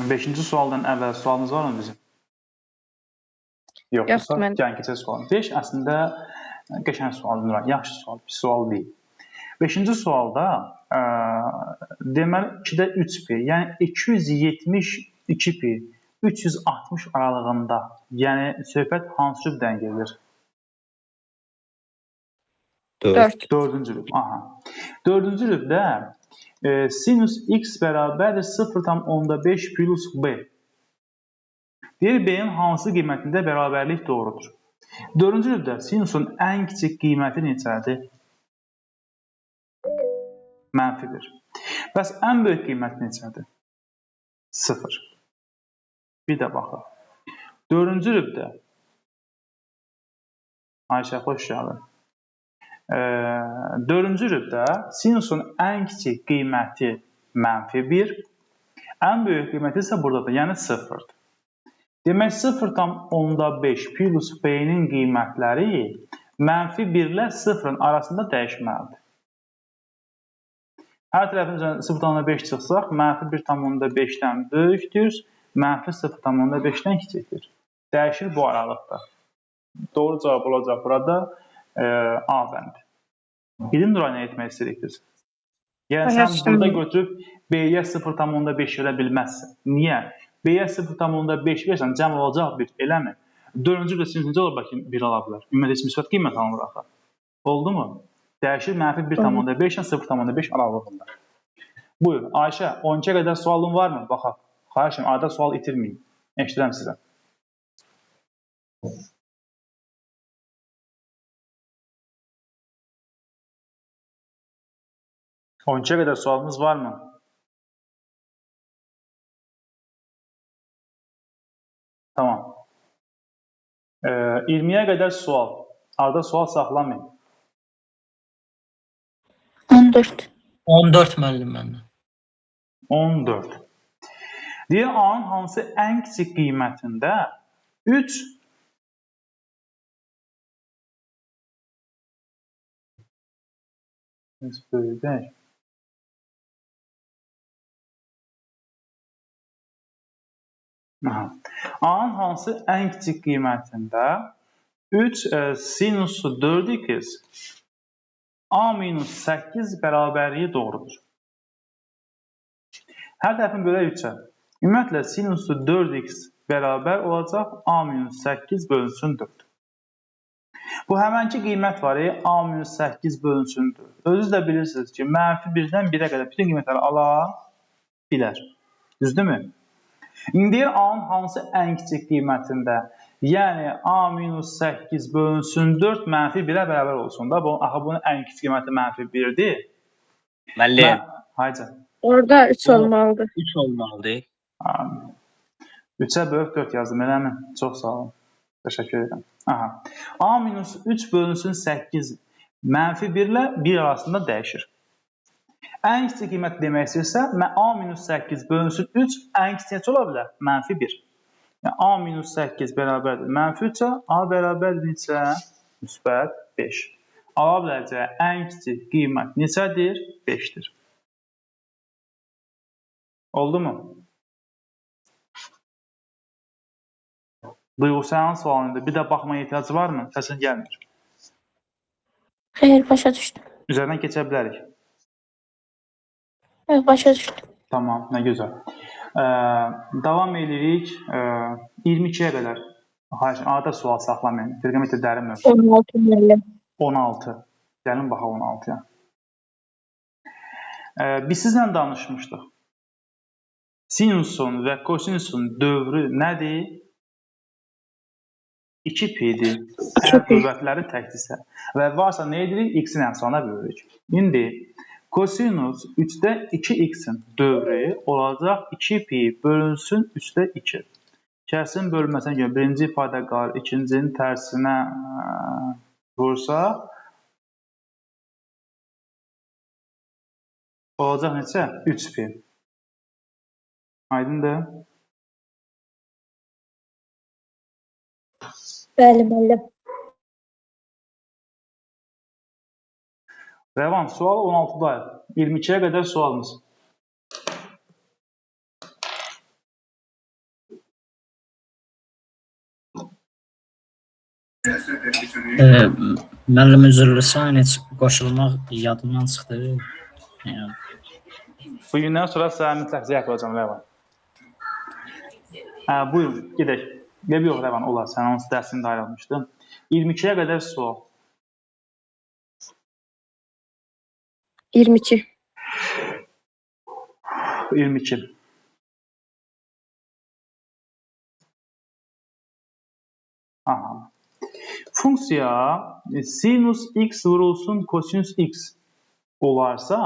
5-ci sualdan əvvəl sualımız var mı bizim? Yoxdursa, gəlin keçək sualım. 5 əslində qəşəng sualdır, yaxşı sual, bir sual deyil. 5-ci sualda deməli 2-də 3pi, yəni 272pi 360 aralığında, yəni söhbət hansı cübdən gedir? 4. 4-cü rüb. Aha. 4-cü rübdə sinus x bərabərdir 0,5 plus b. Deyir, b-nin hansı qiymətində bərabərlik doğrudur? 4-cü rübdə sinusun ən kiçik qiyməti neçədir? -1. Bəs ən böyük qiymət neçədir? 0. Bir də baxaq. 4-cü rübdə Ayşə, xoş gəldin. 4-cü rübdə sinusun ən kiçik qiyməti -1, ən böyük qiyməti isə buradadır, yəni 0-dır. Demək 0,5 plus b-nin qiymətləri -1 ilə 0-ın arasında dəyişməlidir. Hər tərəfimizdən 0,5 çıxsaq, -1,5-dən böyükdür, -0,5-dən kiçikdir. Dəyişir bu aralıqda. Doğru cavab olacaq burada A bəndi. Bilim Nuray nə etmək istəyirik biz? Yəni sən burada götürüb B-yə 0,5 verə bilməzsən. Niyə? B-yə 0,5 versən cəm olacaq 1, eləmi? 4-cü rübdə sinus necə ola bilər ki, 1 ala bilər? Ümumiyyətlə heç müsbət qiymət alınır axı. Oldu mu? Dəyişir -1,5 ilə 0,5 aralığında. Buyur, Ayşə, 12-yə qədər sualın varmı? Baxaq. Xahiş edirəm, arada sual itirməyin. Eşidirəm sizə. On ikiyə qədər sualınız varmı? Tamam. 20-yə qədər sual. Arada sual saxlamayın. 14. 14 müəllim məndən. 14. Deyir, A-nın hansı ən kiçik qiymətində 3 böyüdək. A-nın hansı ən kiçik qiymətində 3 sinusu 4x A-8 bərabərliyi doğrudur. Hər tərəfini bölək 3-ə. Ümumiyyətlə, sinusu 4x bərabər olacaq A-8 bölünsün 4. Bu həmənki qiymət var, A-8 bölünsün 4. Özünüz də bilirsiniz ki, -1-dən 1-ə qədər bütün qiymətləri ala bilər. Düzdürmü? İndi deyir, A-nın hansı ən kiçik qiymətində, yəni A-8 bölünsün 4 -1-ə bərabər olsun da. Axı bunun ən kiçik qiyməti -1-dir. Müəllim. Hayca. Orada 3 olmalıdır. 3 olmalıdır. 3-ə bölüb 4 yazdım, eləmi? Çox sağ olun. Təşəkkür edirəm. Aha. A-3 bölünsün 8 -1 ilə 1 arasında dəyişir. Ən kiçik qiymət demək istəyirsə, A-8 bölünsün 3 ən kiçik neçə ola bilər? -1. Yəni A-8 bərabərdir -3-ə, A bərabərdir neçə? Müsbət 5. Ala biləcəyi ən kiçik qiymət neçədir? 5-dir. Oldu mu? Duyğusalın sualında bir də baxmaya ehtiyacı varmı? Səsin gəlmir. Xeyr, başa düşdüm. Üzərindən keçə bilərik. Evet, başa düşdüm. Tamam, nə gözəl. Davam edirik 22-yə qədər. Arada sual saxlamayın. Trigonometriya dərin mövzu. 16 müəllim. 16. Gəlin baxaq 16-ya. Biz sizlə danışmışdıq. Sinusun və kosinusun dövrü nədir? 2pi-dir. Əgər qüvvətləri təkdirsə. Və varsa nə edirik? X-in əmsalına bölürük. İndi kosinus 3-də 2x-in dövrü olacaq 2pi bölünsün 3-də 2. Kəsin bölünməsinə görə birinci ifadə qalır, ikincinin tərsinə vursaq olacaq neçə? 3pi. Aydındır? Bəli, müəllim. Rəvan, sual 16-dayıq. 22-yə qədər sualımız. Müəllim üzrlüsən, heç qoşulmaq yadımdan çıxdı. Yəni, Bu gündən sonra sizə mütləq zəng olacam, Ləvan. Buyurun, gedək. Yox, Ləvan, olar. Sən onun dərsində ayrılmışdın. 22-yə qədər sual. 22. 22. Aha. Funksiya sinus x vurulsun kosinus x olarsa,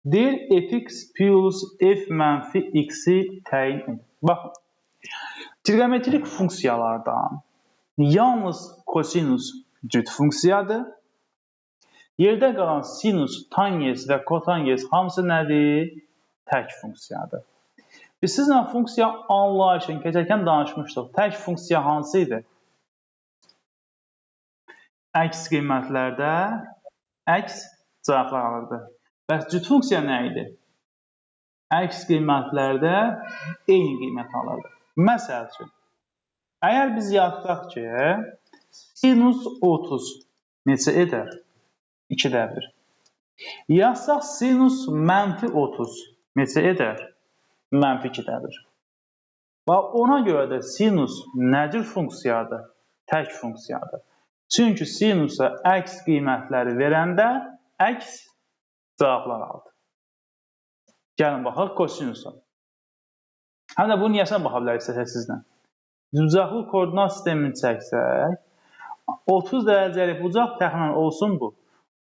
deyir fx plus f mənfi x-i təyin edir. Baxın, trigonometrik funksiyalardan yalnız kosinus cüt funksiyadır. Yerdə qalan sinus, tangens və kotangens hamısı nədir? Tək funksiyadır. Biz sizlə funksiya anlayışını keçərkən danışmışdıq. Tək funksiya hansı idi? Əks qiymətlərdə əks cavablar alırdı. Bəs cüt funksiya nə idi? Əks qiymətlərdə eyni qiymət alırdı. Məsəl üçün, əgər biz yazsaq ki, sinus 30 neçə edər? 2-də 1. Yazsaq sinus mənfi 30 neçə edər? Mənfi 2-də 1. Və ona görə də sinus nəcür funksiyadır? Tək funksiyadır. Çünki sinusa əks qiymətləri verəndə əks cavablar aldı. Gəlin baxaq kosinusa. Həm də bunu niyəsinə baxa bilərik sizlə. Düzbucaqlı koordinat sistemini çəksək, 30 dərəcəlik bucaq təxminən olsun bu.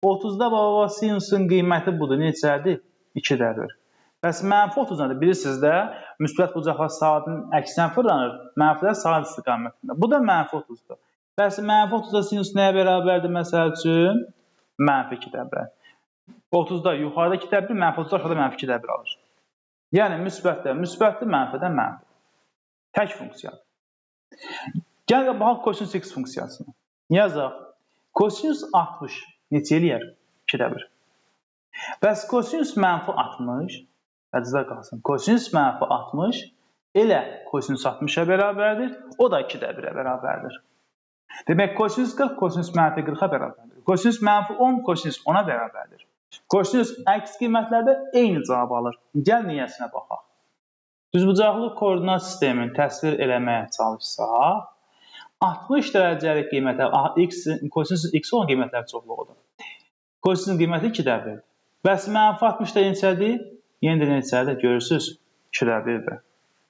30-da baba sinusun qiyməti budur. Neçədir? 2-də 1. Bəs mənfi 30 nədir? Bilirsiniz də, müsbət bucaqlar saatın əksinə fırlanır, mənfilər saat istiqamətində. Bu da mənfi 30-dur. Bəs mənfi 30-da sinus nəyə bərabərdir? Məsəl üçün, mənfi 2-də 1. 30-da yuxarıda 2-də 1, mənfi 30-da aşağıda mənfi 2-də 1 alır. Yəni, müsbətdə müsbətdir, mənfidə mənfi. Tək funksiyadır. Gəl və baxaq kosinus x funksiyasına. Yazaq. Kosinus 60 neçə eləyər? 2-də 1. Bəs kosinus mənfi 60, hədizdə qalsın, kosinus mənfi 60 elə kosinus 60-a bərabərdir, o da 2-də 1-ə bərabərdir. Demək, kosinus 40, kosinus mənfi 40-a bərabərdir. Kosinus mənfi 10, kosinus 10-a bərabərdir. Kosinus əks qiymətlərdə eyni cavab alır. Gəl niyəsinə baxaq. Düzbucaqlı koordinat sistemini təsvir eləməyə çalışsaq, 60 dərəcəlik qiymətlər, kosinus x olan qiymətlər çoxluğudur. Kosinusun qiyməti 2-də 1-dir. Bəs mənfi 60-da neçədir? Yenə də neçədir? Görürsünüz, 2-də 1-dir.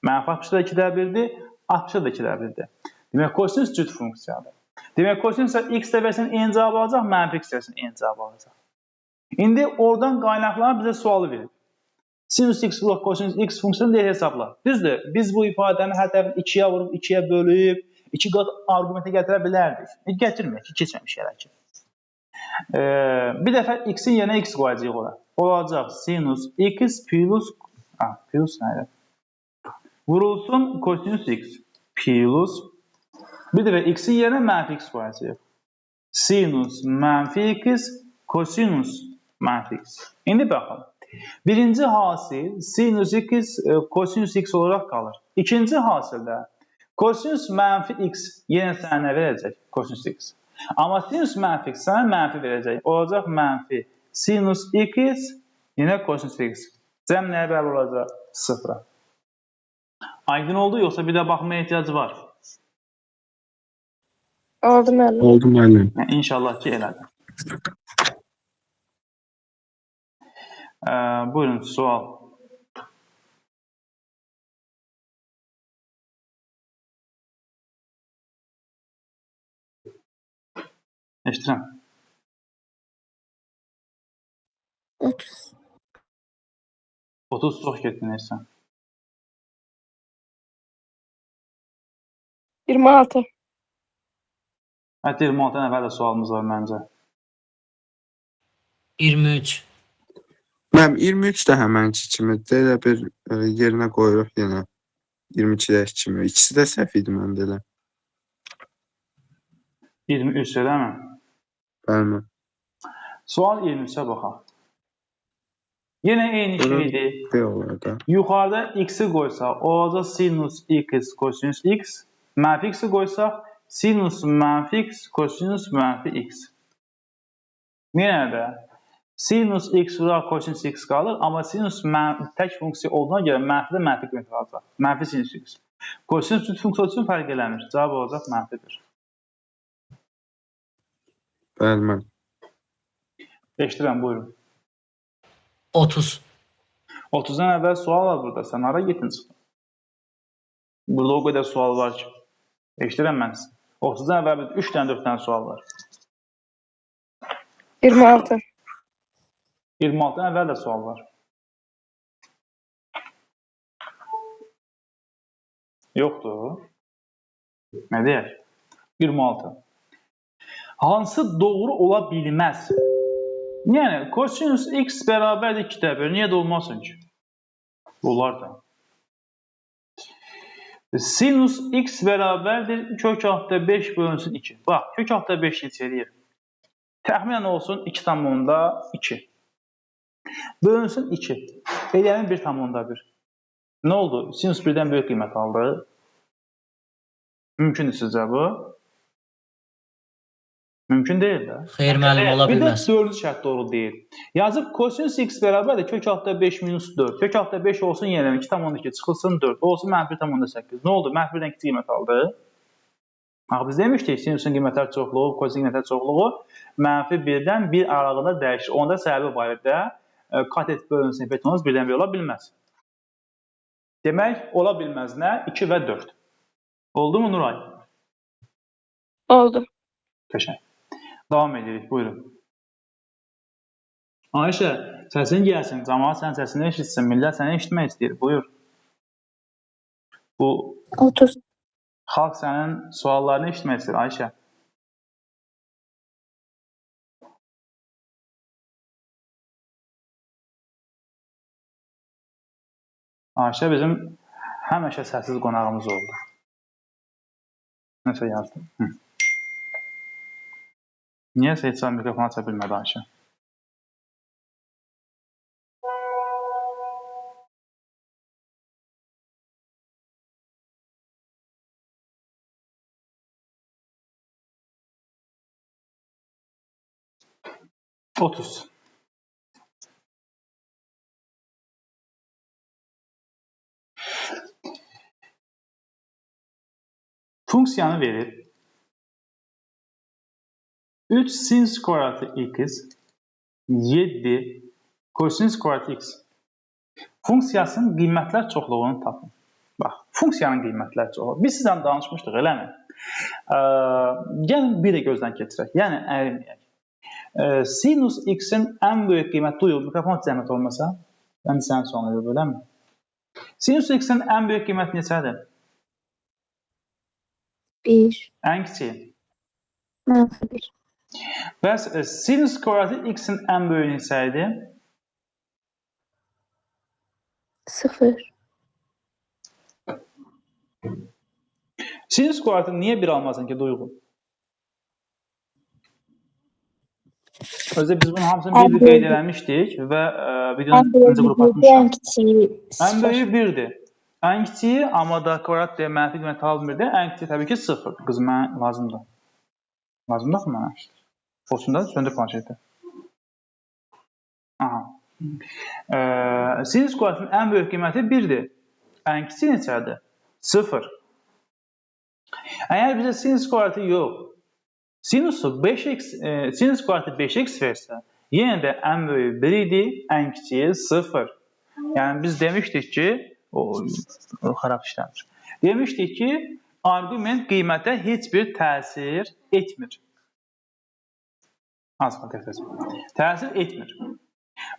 Mənfi 60-da 2-də 1-dir, 60-da 2-də 1-dir. Demək, kosinus cüt funksiyadır. Demək, kosinus x də versən eyni cavab alacaq, mənfi x versən eyni cavab alacaq. İndi oradan qaynaqlanıb bizə sualı verir. Sinus x blok kosinus x funksiyonu deyil hesabla. Düzdür, biz bu ifadəni hər tərəfini 2-yə vurub, 2-yə bölüb, 2 qat arqumenti gətirə bilərdik. Gətirməyək ki, keçməmiş yerə ki. Bir dəfə x-in yerinə x qoyacaq ora. Olacaq sinus x plus nədir? Vurulsun kosinus x plus bir dəfə x-in yerinə mənfi x qoyacaq. Sinus mənfi x kosinus mənfi x. İndi baxın. Birinci hasil sinus x kosinus x olaraq qalır. İkinci hasildə kosinus mənfi x yenə sənə nə verəcək? Kosinus x. Amma sinus mənfi x sənə mənfi verəcək. Olacaq mənfi sinus x yenə kosinus x. Cəm nəyə bərabər olacaq? 0-a. Aydın oldu, yoxsa bir də baxmaya ehtiyacı var? Oldu müəllim. Oldu müəllim. İnşallah ki, elədir. Buyurun, sual. Eşitirəm. 30. 30 çox getdin, Ersən. 26. Hətta 26 nəfər də sualımız var məncə. 23. Mənim 23 də həmənki kimidir. Elə bir yerinə qoyuruq yenə. 22-dəki kimi. İkisi də səhv idi məndə elə. 23 eləmi? Bəli. Sual 23-ə baxaq. Yenə eyni şeydir. Orada. Yuxarıda x-i qoysaq, olacaq sinus x kosinus x. Mənfi x-i qoysaq, sinus mənfi x, kosinus mənfi x. Yenə də sinus x vuraq kosinus x qalır, amma sinus tək funksiya olduğuna görə mənfi də mənfi qiymət alacaq. Mənfi sinus x. Kosinus funksiya üçün fərq eləmir. Cavab olacaq mənfi 1. Bəli, müəllim. Eşidirəm, buyurun. 30. 30-dan əvvəl sual var burada. Sən hara getdin çıxdın? Burada o qədər sual var ki. Eşidirəm mən sizi. 30-dan əvvəl 3 dənə 4 dənə sual var. 26. 26-dan əvvəl də sual var. Yoxdur. Nə deyək? 26. Hansı doğru ola bilməz? Yəni, kosinus x bərabərdir 2-də 1. Niyə də olmasın ki? Olar da. Sinus x bərabərdir kök altda 5 bölünsün 2. Bax, kök altda 5 neçə eləyir? Təxminən olsun 2,2. Bölünsün 2. Eləyənin 1,1. Nə oldu? Sinus 1-dən böyük qiymət aldı. Mümkündür sizcə bu? Mümkün deyil də. Xeyr müəllim, ola Bir də bilməz. 4-cü şərt doğru deyil. Yazıb kosinus x bərabərdir kök altda 5 minus 4. Kök altda 5 olsun yenə 2,2 çıxılsın 4. Olsun mənfi 1,8. Nə oldu? Mənfi 1-dən kiçik qiymət aldı. Bax, biz demişdik, sinusun qiymətlər çoxluğu, kosinus qiymətlər çoxluğu mənfi 1-dən 1 aralığında dəyişir. Onda səbəbi barədə katet bölünsün betonuz 1-dən 1 ola bilməz. Demək, ola bilməz nə? 2 və 4. Oldu mu Nuray? Oldu. Qəşəng. Davam edirik, buyurun. Ayşə, səsin gəlsin, cəmaət sənin səsini eşitsin, millət səni eşitmək istəyir, buyur. Bu 30. xalq sənin suallarını eşitmək istəyir, Ayşə. Ayşə bizim həmişə səssiz qonağımız oldu. Nəsə yazdım. Niyəsə heç mikrofon aça bilmədi Ayşə. Otuz. Funksiyanı verir. 3 sin kvadratı x, 7 kosinus kvadratı x. Funksiyasının qiymətlər çoxluğunu tapın. Bax, funksiyanın qiymətlər çoxluğu. Biz sizdən danışmışdıq, eləmi? Gəlin bir də gözdən keçirək. Yəni, əliməyək. Sinus x-in ən böyük qiyməti duyulur. Mikrofon zəhmət olmasa, mən sənin sonuna böləm. Sinus x-in ən böyük qiyməti neçədir? 1. Ən kiçik. Mənfi 1. Bəs sinus kvadratı x-in ən böyük neçə idi? 0. Sinus kvadratı niyə 1 almasın ki, duyğu? Özdə biz bunun hamısını bir qeyd eləmişdik və videonun ikinci qrupu atmışam. Ən böyüyü 1-dir. Ən kiçiyi, amma da kvadrat deyə mənfi qiymət almırdı. Ən kiçiyi təbii ki 0. Qız, mənə lazımdır. Lazımdır mı mənə? Olsun da, söndür planşeti. Sinus kvadratının ən böyük qiyməti 1-dir. Ən kiçiyi neçədir? 0. Əgər bizə sinus kvadratı yox, sinus kvadratı 5x versə, yenə də ən böyük 1 idi, ən kiçiyi 0. Yəni biz demişdik ki, xarab işləmir. Demişdik ki, arqument qiymətə heç bir təsir etmir. Təsir etmir.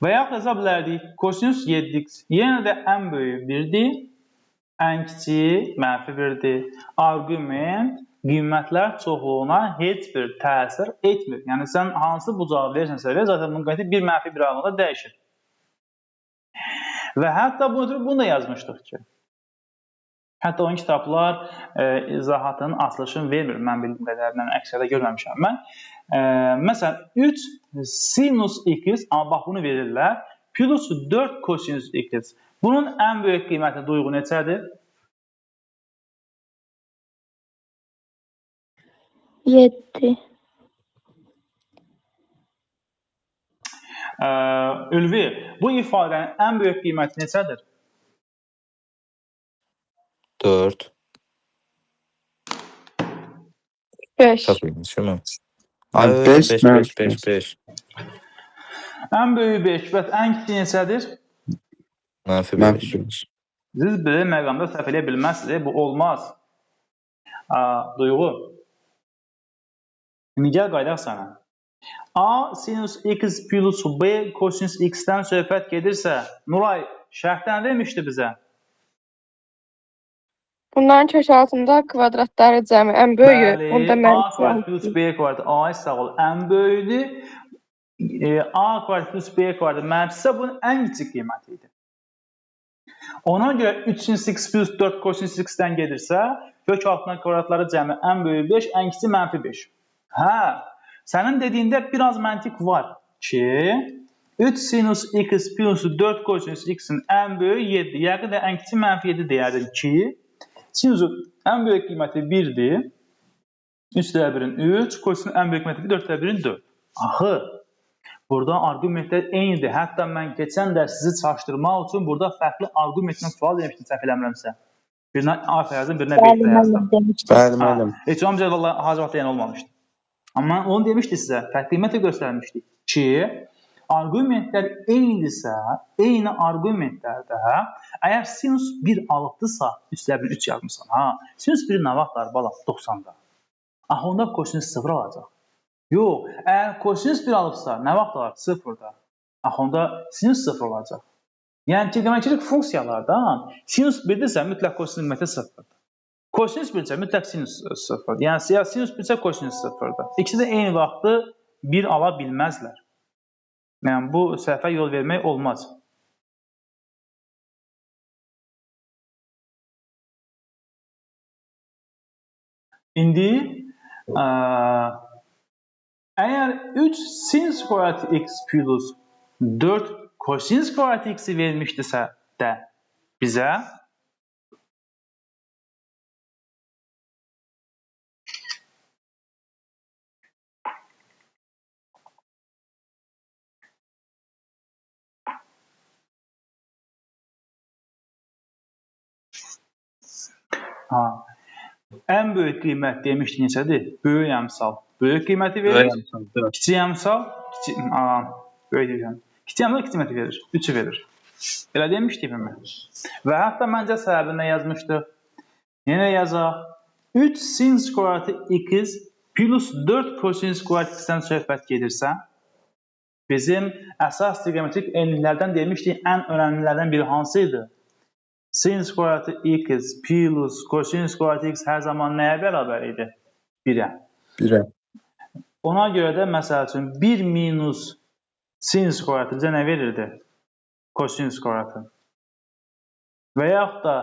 Və yaxud yaza bilərdik, kosinus 7x yenə də ən böyük 1-dir, ən kiçiyi mənfi 1-dir. Arqument qiymətlər çoxluğuna heç bir təsir etmir. Yəni sən hansı bu cavabı verirsənsə, zaten bunun qiyməti 1 mənfi 1 aralığında dəyişir. Və hətta bunu da yazmışdıq ki, hətta onun kitablar izahatının açılışını vermir. Mən bildiyim qədərindən əksərdə görməmişəm mən. Məsələn, 3 sinus x, amma bax bunu verirlər, plus 4 kosinus x. Bunun ən böyük qiyməti duyğu neçədir? 7. Ülvi, bu ifadənin ən böyük qiyməti neçədir? 4. 5. Çok ilginç değil mi? Mən Ay 5, 5 mən 5 5 5. Ən böyük 5 və ən kiçik neçədir? Mənfi mən 5. 5. Siz belə məqamda səhv eləyə bilməzsiniz. Bu olmaz. Duyğu. İndi gəl qaydaq sana. A sinus x plus b kosinus x-dən söhbət gedirsə, Nuray şərhdən vermişdi bizə. Bunların kök altında kvadratları cəmi ən böyüyü. Onda Bəli, mən a kvadrat plus b kvadrat. A sağ ol, ən böyüdür. A kvadrat plus b kvadrat mənfisə bunun ən kiçik qiyməti idi. Ona görə 3 sinus x plus 4 kosinus x-dən gedirsə, kök altına kvadratları cəmi ən böyük 5, ən kiçik mənfi 5. Hə, sənin dediyində biraz məntiq var ki, 3 sinus x plus 4 kosinus x-in ən böyük 7, yəni də ən kiçik mənfi 7 deyərdin ki, sinusun ən böyük qiyməti 1-dir, 3/1-in 3, kosinusun ən böyük qiyməti 4/1-in 4. Axı, burada argumentlər eynidir. Hətta mən keçən dərs sizi çaşdırmaq üçün burada fərqli argumentlə sual vermişdim, səhv eləmirəmsə. Birinə A yazdım, birinə B yazdım. Bəli, müəllim. Heç olmayacaq, valla hazırlıqda yəni olmamışdı. Amma onu demişdik sizə, fərqli qiymətlə göstərmişdik ki, argumentlər eynidirsə, eyni argumentlərdə, əgər sinus 1 alıbdırsa, 3/3 yazmışsan, ha, sinus 1 nə vaxtlar bala? 90-da. Axı, onda kosinus 0 alacaq. Yox, əgər kosinus 1 alıbsa, nə vaxt alır? 0-da. Axı, onda sinus 0 olacaq. Yəni ki, demək ki, funksiyalardan sinus 1-dirsə, mütləq kosinus qiyməti 0-dır. Kosinus 1-dirsə, mütləq sinus 0-dır. Yəni, sinus 1-dirsə, kosinus 0-dır. İkisi də eyni vaxtı 1 ala bilməzlər. Yəni, bu səhvə yol vermək olmaz. İndi, əgər 3 sinus kvadrat x plus 4 kosinus kvadrat x-i vermişdirsə də bizə, ən böyük qiymət demişdik neçədir? Böyük əmsal. Böyük qiyməti verir. Kiçik əmsal, kiçik əmsal, kiçik qiyməti verir. 3-ü verir. Elə demişdik mi? Və hətta məncə səbəbində yazmışdıq. Yenə yazaq. 3 sinus kvadratı x plus 4 kosinus kvadratı x-dən söhbət gedirsə, bizim əsas trigonometrik enliklərdən demişdik, ən önəmlilərdən biri hansı idi? Sinus kvadratı x plus kosinus kvadratı x hər zaman nəyə bərabər idi? 1-ə. 1-ə. Ona görə də, məsəl üçün, 1 minus sinus kvadratı bizə nə verirdi? Kosinus kvadratı. Və yaxud da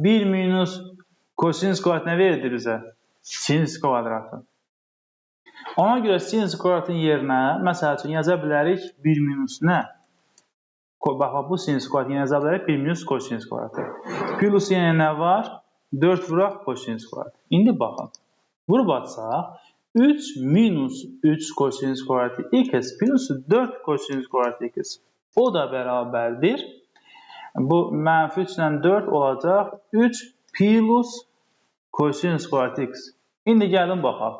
1 minus kosinus kvadratı nə verirdi bizə? Sinus kvadratı. Ona görə sinus kvadratın yerinə, məsəl üçün, yaza bilərik 1 minus nə? Bax, bu sinus kvadratı yaza bilərik 1 minus kosinus kvadratı. Plus yenə nə var? 4 vuraq kosinus kvadratı. İndi baxın. Vurub atsaq, 3 minus 3 kosinus kvadratı x plus 4 kosinus kvadratı x. O da bərabərdir. Bu mənfi 3 ilə 4 olacaq. 3 plus kosinus kvadratı x. İndi gəlin baxaq.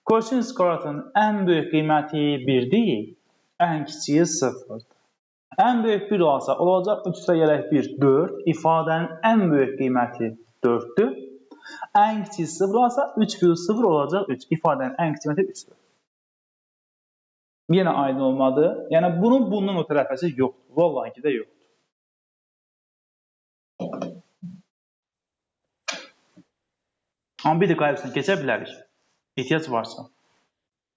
Kosinus kvadratının ən böyük qiyməti 1 deyil, ən kiçiyi 0-dır. Ən böyük 1 olsa, olacaq 3 ilə gələk 1, 4. İfadənin ən böyük qiyməti 4-dür. Ən kiçik 0 olsa 3 plus 0 olacaq 3. İfadənin ən kiçik qiyməti 3-dür. Yenə aydın olmadı. Yəni, bunun o tərəfəsi yoxdur. Vallahi ki də yoxdur. Amma bir də qaybısına keçə bilərik. İhtiyac varsa.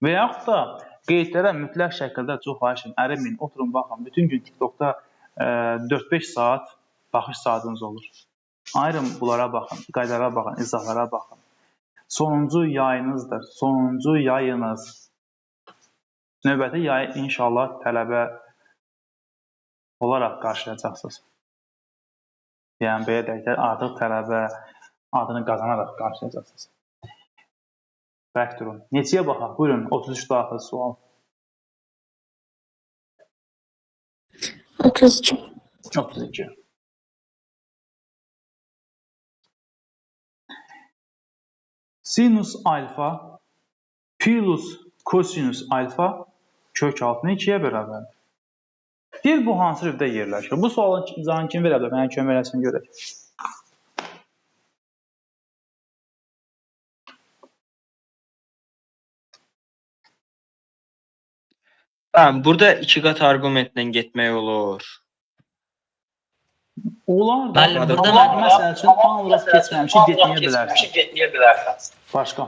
Və yaxud da qeydlərə mütləq şəkildə çox xahişim, ərinməyin, oturun, baxın. Bütün gün TikTokda 4-5 saat baxış saatınız olur. Ayrım bunlara baxın, qaydalara baxın, izahlara baxın. Sonuncu yayınızdır, sonuncu yayınız. Növbəti yayı inşallah tələbə olaraq qarşılayacaqsınız. Yəni, belə deyək, artıq tələbə adını qazanaraq qarşılayacaqsınız. Bərk durun. Neçəyə baxaq? Buyurun, 33 daxil sual. 32. 32. Sinus alfa plus kosinus alfa kök altına 2-yə bərabərdir. Deyir, bu hansı rübdə yerləşir? Bu sualın canı kim verə bilər? Mənə kömək eləsin görək. Burada iki qat arqumentlə getmək olur. Olar da, Müəllim, burada amma məsəl üçün tam olaraq keçməmişi getməyə bilərsən. Başqa.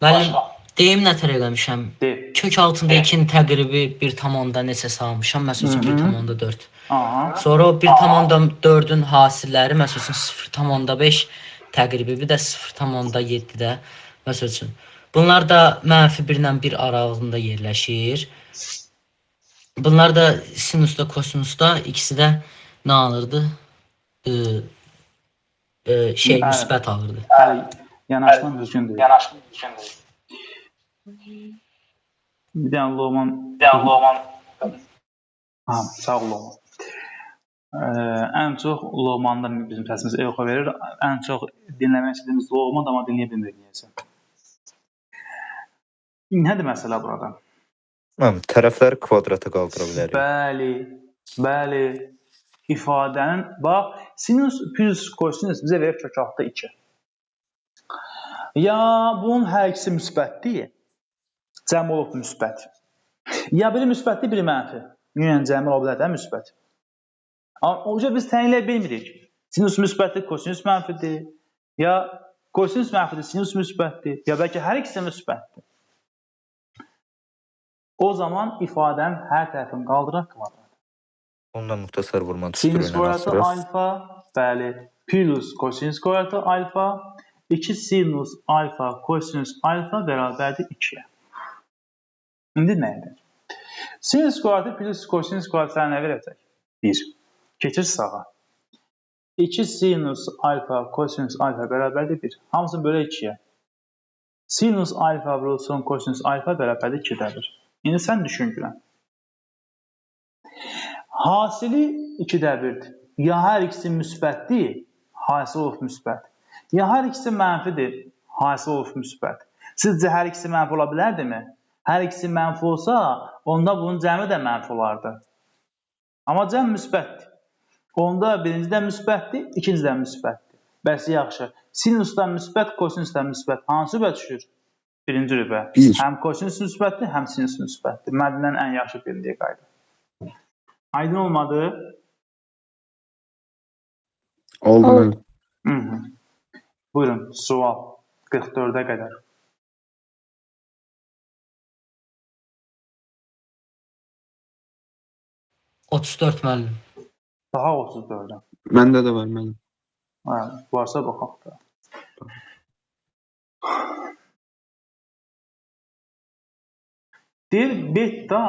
Müəllim, deyim nətər eləmişəm. Deyil. Kök altında 2-nin təqribi 1,4 neçə salmışam. Məsəl üçün 1,4. Aha. Sonra o 1,4-ün hasilləri məsəl üçün 0,5 təqribi, bir də 0,7-də məsəl üçün. Bunlar da -1 ilə 1 aralığında yerləşir. Bunlar da sinusda, kosinusda ikisi də nə alırdı? Müsbət alırdı. Yanaşman düzgündür. Bir dənə Loman. Aha, sağ ol Loman. Ən çox Lomandan bizim səsimiz echo verir. Ən çox dinləmək istədiyimiz Loman, amma dinləyə bilmirik niyəsə. Nədir məsələ burada? Tərəfləri kvadrata qaldıra bilərik. Bəli. İfadənin, bax, sinus plus kosinus bizə verir kök altında 2. Ya bunun hər ikisi müsbətdir, cəm olub müsbət. Ya biri müsbətdir, biri mənfi. Yəni cəmi ola bilər də müsbət. Amma o biz təyin edə bilmirik. Sinus müsbətdir, kosinus mənfidir. Ya kosinus mənfidir, sinus müsbətdir. Ya bəlkə hər ikisi müsbətdir. O zaman ifadənin hər tərəfini qaldıraq kvadrat. Ondan müxtəsər vurma düsturuyla Sinus kvadratı asırıq. alfa, bəli, plus kosinus kvadratı alfa, 2 sinus alfa, kosinus alfa bərabərdir 2-yə. İndi nə edək? Sinus kvadratı plus kosinus kvadratı nə verəcək? 1. Keçir sağa. 2 sinus alfa, kosinus alfa bərabərdir 1. Hamısını bölə 2-yə. Sinus alfa vurulsun kosinus alfa bərabərdir 2-dədir. İndi sən düşün görən. Hasili 2-dəbirdir. Ya hər ikisi müsbətdir, hasil olub müsbət. Ya hər ikisi mənfidir, hasil olub müsbət. Sizcə hər ikisi mənfi ola bilərdimi? Hər ikisi mənfi olsa, onda bunun cəmi də mənfi olardı. Amma cəm müsbətdir. Onda birinci də müsbətdir, ikinci də müsbətdir. Bəs yaxşı. Sinusdan müsbət, kosinusdan müsbət. Hansı rübə düşür? Birinci rübə. Həm kosinus müsbətdir, həm sinus müsbətdir. Məddindən ən yaxşı bilindiyi qayda. Aydın olmadı? Oldu. Buyurun, sual 44-ə qədər. -34 müəllim. Daha 34-ə. Məndə də var mənim. Varsa baxaq da. Deyir, beta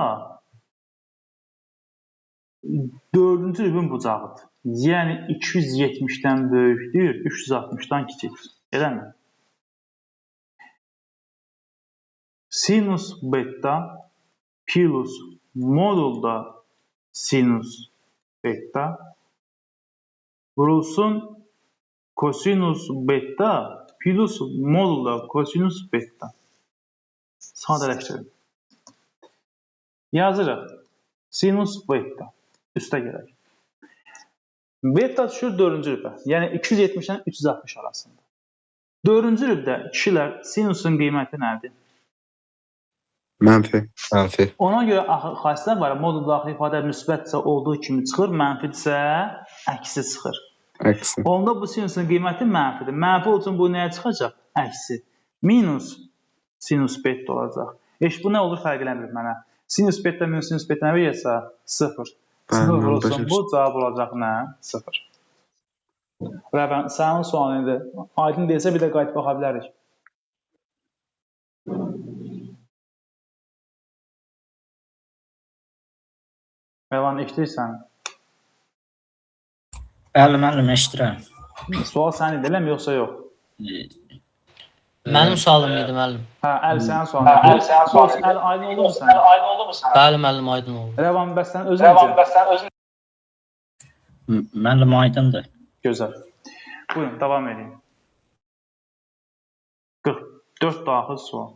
4-cü rübün bucağıdır. Yəni 270-dən böyükdür, 360-dan kiçikdir. Eləmi? Sinus beta plus modulda sinus beta vurulsun kosinus beta plus modulda kosinus beta. Sadələşdirin. Yazırıq. Sinus beta. Üstə gələk. Beta düşür 4-cü rübə. Yəni 270-dən 360 arasında. 4-cü rübdə kişilər sinusun qiyməti nədir? Mənfi. Ona görə xassələr var. Modul daxili ifadə müsbətsə olduğu kimi çıxır, mənfidirsə əksi çıxır. Əksi. Onda bu sinusun qiyməti mənfidir. Mənfi olsun bu nəyə çıxacaq? Əksi. Minus sinus beta olacaq. Bu nə olur fərqlənmir mənə. Sinus beta minus sinus beta nə verirsə 0. 0 olsun bu cavab olacaq nə? 0. Rəvan, sənin sualın idi. Aydın deyilsə bir də qayıt baxa bilərik. Rəvan, eşitirsən? Bəli, müəllim, eşidirəm. Sual sənin idi, eləmi yoxsa yox? Mənim sualım idi müəllim. Hə, əl sənin sualın. Əl aydın oldu mu sənin? Bəli müəllim, aydın oldu. Rəvan bəs sənin özün necə? Müəllim aydındır. Gözəl. Buyurun, davam edin. 44 daxil sual.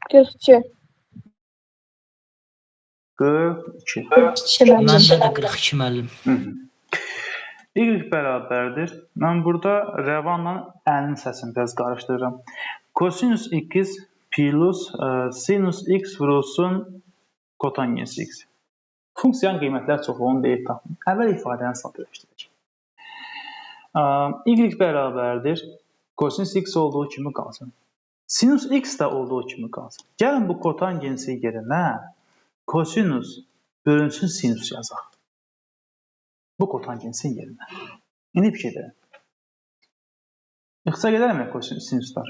42. 42. 42 məncə. Məndə də 42 müəllim. Y bərabərdir. Mən burada Rəvanla əlin səsini biraz qarışdırıram. Kosinus x plus sinus x vurulsun kotangens x. Funksiyanın qiymətləri çoxluğunu deyil tapın. Əvvəl ifadəni sadələşdirək. Y bərabərdir. Kosinus x olduğu kimi qalsın. Sinus x də olduğu kimi qalsın. Gəlin bu kotangensi yerinə kosinus bölünsün sinus yazaq. Bu kotangensin yerinə. İndi fikir edin. İxtisar edərəm kosinus sinuslar.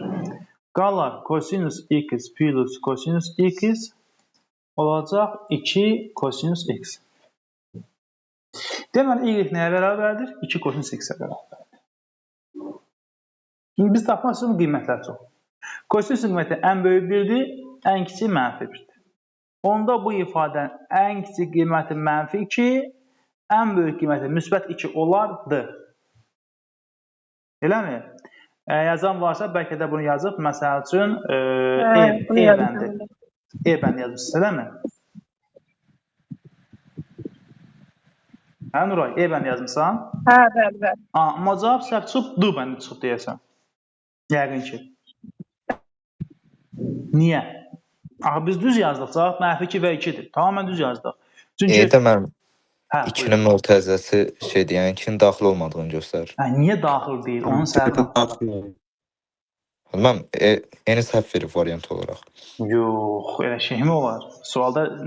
Qalar kosinus x plus kosinus x olacaq 2 kosinus x. Deməli, y nəyə bərabərdir? 2 kosinus x-ə bərabərdir. Şimdi biz tapmaq üçün qiymətlər çox. Kosinus qiyməti ən böyük 1-dir, ən kiçik mənfi 1-dir. Onda bu ifadənin ən kiçik qiyməti mənfi 2, ən böyük qiyməti müsbət 2 olardı. Eləmi? Yazan varsa bəlkə də bunu yazıb, məsəl üçün E bəndi yazmışsınız, eləmi? Hə Nuray, E bəndi yazmışsan? Hə, bəli. Amma cavab səhv çıxıb, D bəndi çıxıb deyəsən. Yəqin ki. Niyə? Biz düz yazdıq, cavab mənfi 2 və 2-dir. Tamamən düz yazdıq. Çünki mən 2-nin mültəzəsi şeydir, yəni 2-nin daxil olmadığını göstərir. Niyə daxil deyil? Onun səbəbi Mən eni səhv verib variant olaraq. Yox, elə şey mi olar?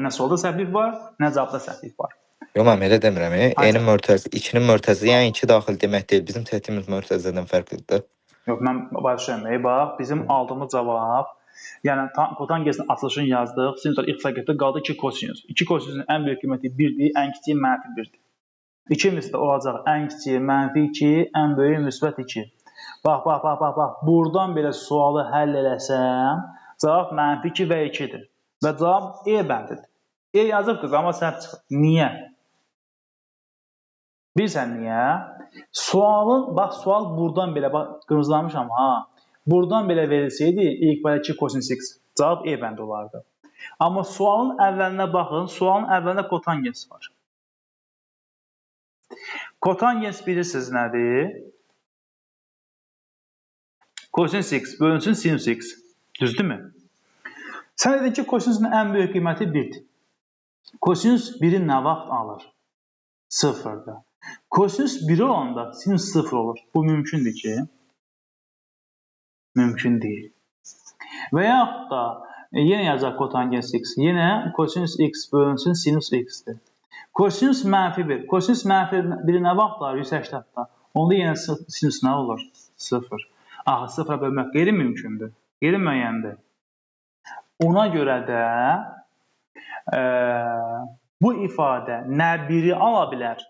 Nə sualda səhvlik var, nə cavabda səhvlik var. Yox, mən elə demirəm. Enin mültəzəsi, 2-nin mültəzəsi, yəni 2 daxil demək deyil. Bizim çəkdiyimiz mültəzədən fərqlidir. Yox, mən başlayayım. Bax, bizim aldığımız cavab, yəni kotangensin açılışını yazdıq. Sinuslar x-a getdi, qaldı 2 kosinus. 2 kosinusun ən böyük qiyməti 1-dir, ən kiçiyi mənfi 1-dir. 2 misli olacaq ən kiçiyi mənfi 2, ən böyük müsbət 2. Bax. Buradan belə sualı həll eləsəm, cavab mənfi 2 və 2-dir. Və cavab E bəndidir. E yazıb qız, amma səhv çıxır. Niyə? Bilirsən niyə? Sual buradan belə, qırmızılamışam ha. Buradan belə verilsəydi, ilk belə 2 kosinus x, cavab E bəndi olardı. Amma sualın əvvəlinə baxın, sualın əvvəlində kotangens var. Kotangens bilirsiniz nədir? Kosinus x bölünsün sinus x. Düzdürmü? Sən dedin ki, kosinusun ən böyük qiyməti 1-dir. Kosinus 1-i nə vaxt alır? 0-da. Kosinus 1 olanda sinus 0 olur. Bu mümkündür ki? Mümkün deyil. Və yaxud da yenə yazacaq kotangens x. Yenə kosinus x bölünsün sinus x-dir. Kosinus mənfi 1. Kosinus mənfi 1-i nə vaxt alır? 180-da. Onda yenə sinus nə olur? 0. Axı 0-a bölmək qeyri-mümkündür. Qeyri-müəyyəndir. Ona görə də bu ifadə nə 1-i ala bilər,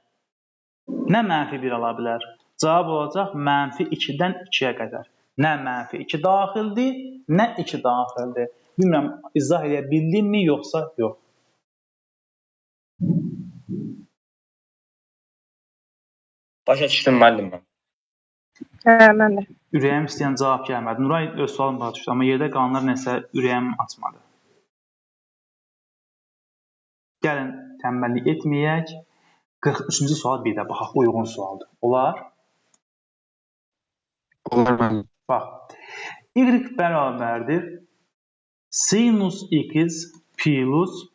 nə mənfi 1 ala bilər. Cavab olacaq mənfi 2-dən 2-yə qədər. Nə mənfi 2 daxildir, nə 2 daxildir. Bilmirəm, izah edə bildim mi, yoxsa yox. Başa düşdüm müəllim mən. Hə, mən də. Ürəyim istəyən cavab gəlmədi. Nuray öz sualını başa düşdü, amma yerdə qalanlar nəsə ürəyim açmadı. Gəlin, tənbəllik etməyək. 43-cü sual bir də baxaq, uyğun sualdır. Olar? Olar mən. Bax, y bərabərdir. Sinus x plus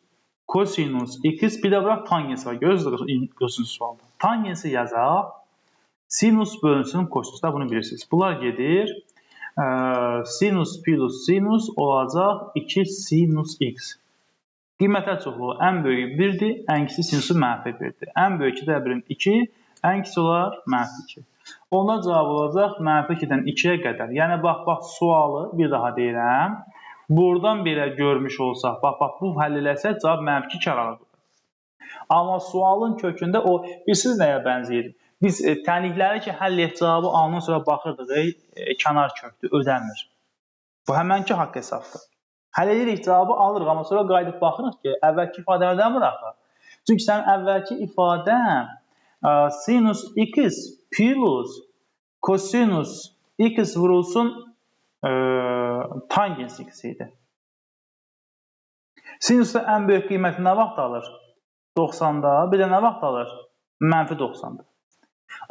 kosinus x, bir də bıraq tangens var. Görürsünüz sualda. Tangensi yazaq. Sinus bölünsün kosinus da bunu bilirsiniz. Bunlar gedir. Sinus plus sinus olacaq 2 sinus x. Qiymətlər çoxluğu ən böyük 1-dir, ən kiçik sinusu mənfi 1-dir. Ən böyük 2 də birin 2, ən kiçik olar mənfi 2. Ona cavab olacaq mənfi 2-dən 2-yə qədər. Yəni, bax, sualı bir daha deyirəm. Buradan belə görmüş olsaq, bax, bu həll eləsək, cavab mənfi 2 kərarlıdır. Amma sualın kökündə o, bilirsiniz nəyə bənzəyir? Biz tənlikləri ki, həll et cavabı alandan sonra baxırdıq, kənar kökdür, ödənmir. Bu həmənki haqq hesabdır. Həll edirik, cavabı alırıq, amma sonra qayıdıb baxırıq ki, əvvəlki ifadə ödənmir axı. Çünki sənin əvvəlki ifadən sinus x plus kosinus x vurulsun tangens x idi. Sinusda ən böyük qiyməti nə vaxt alır? 90-da, bir də nə vaxt alır? Mənfi 90-da.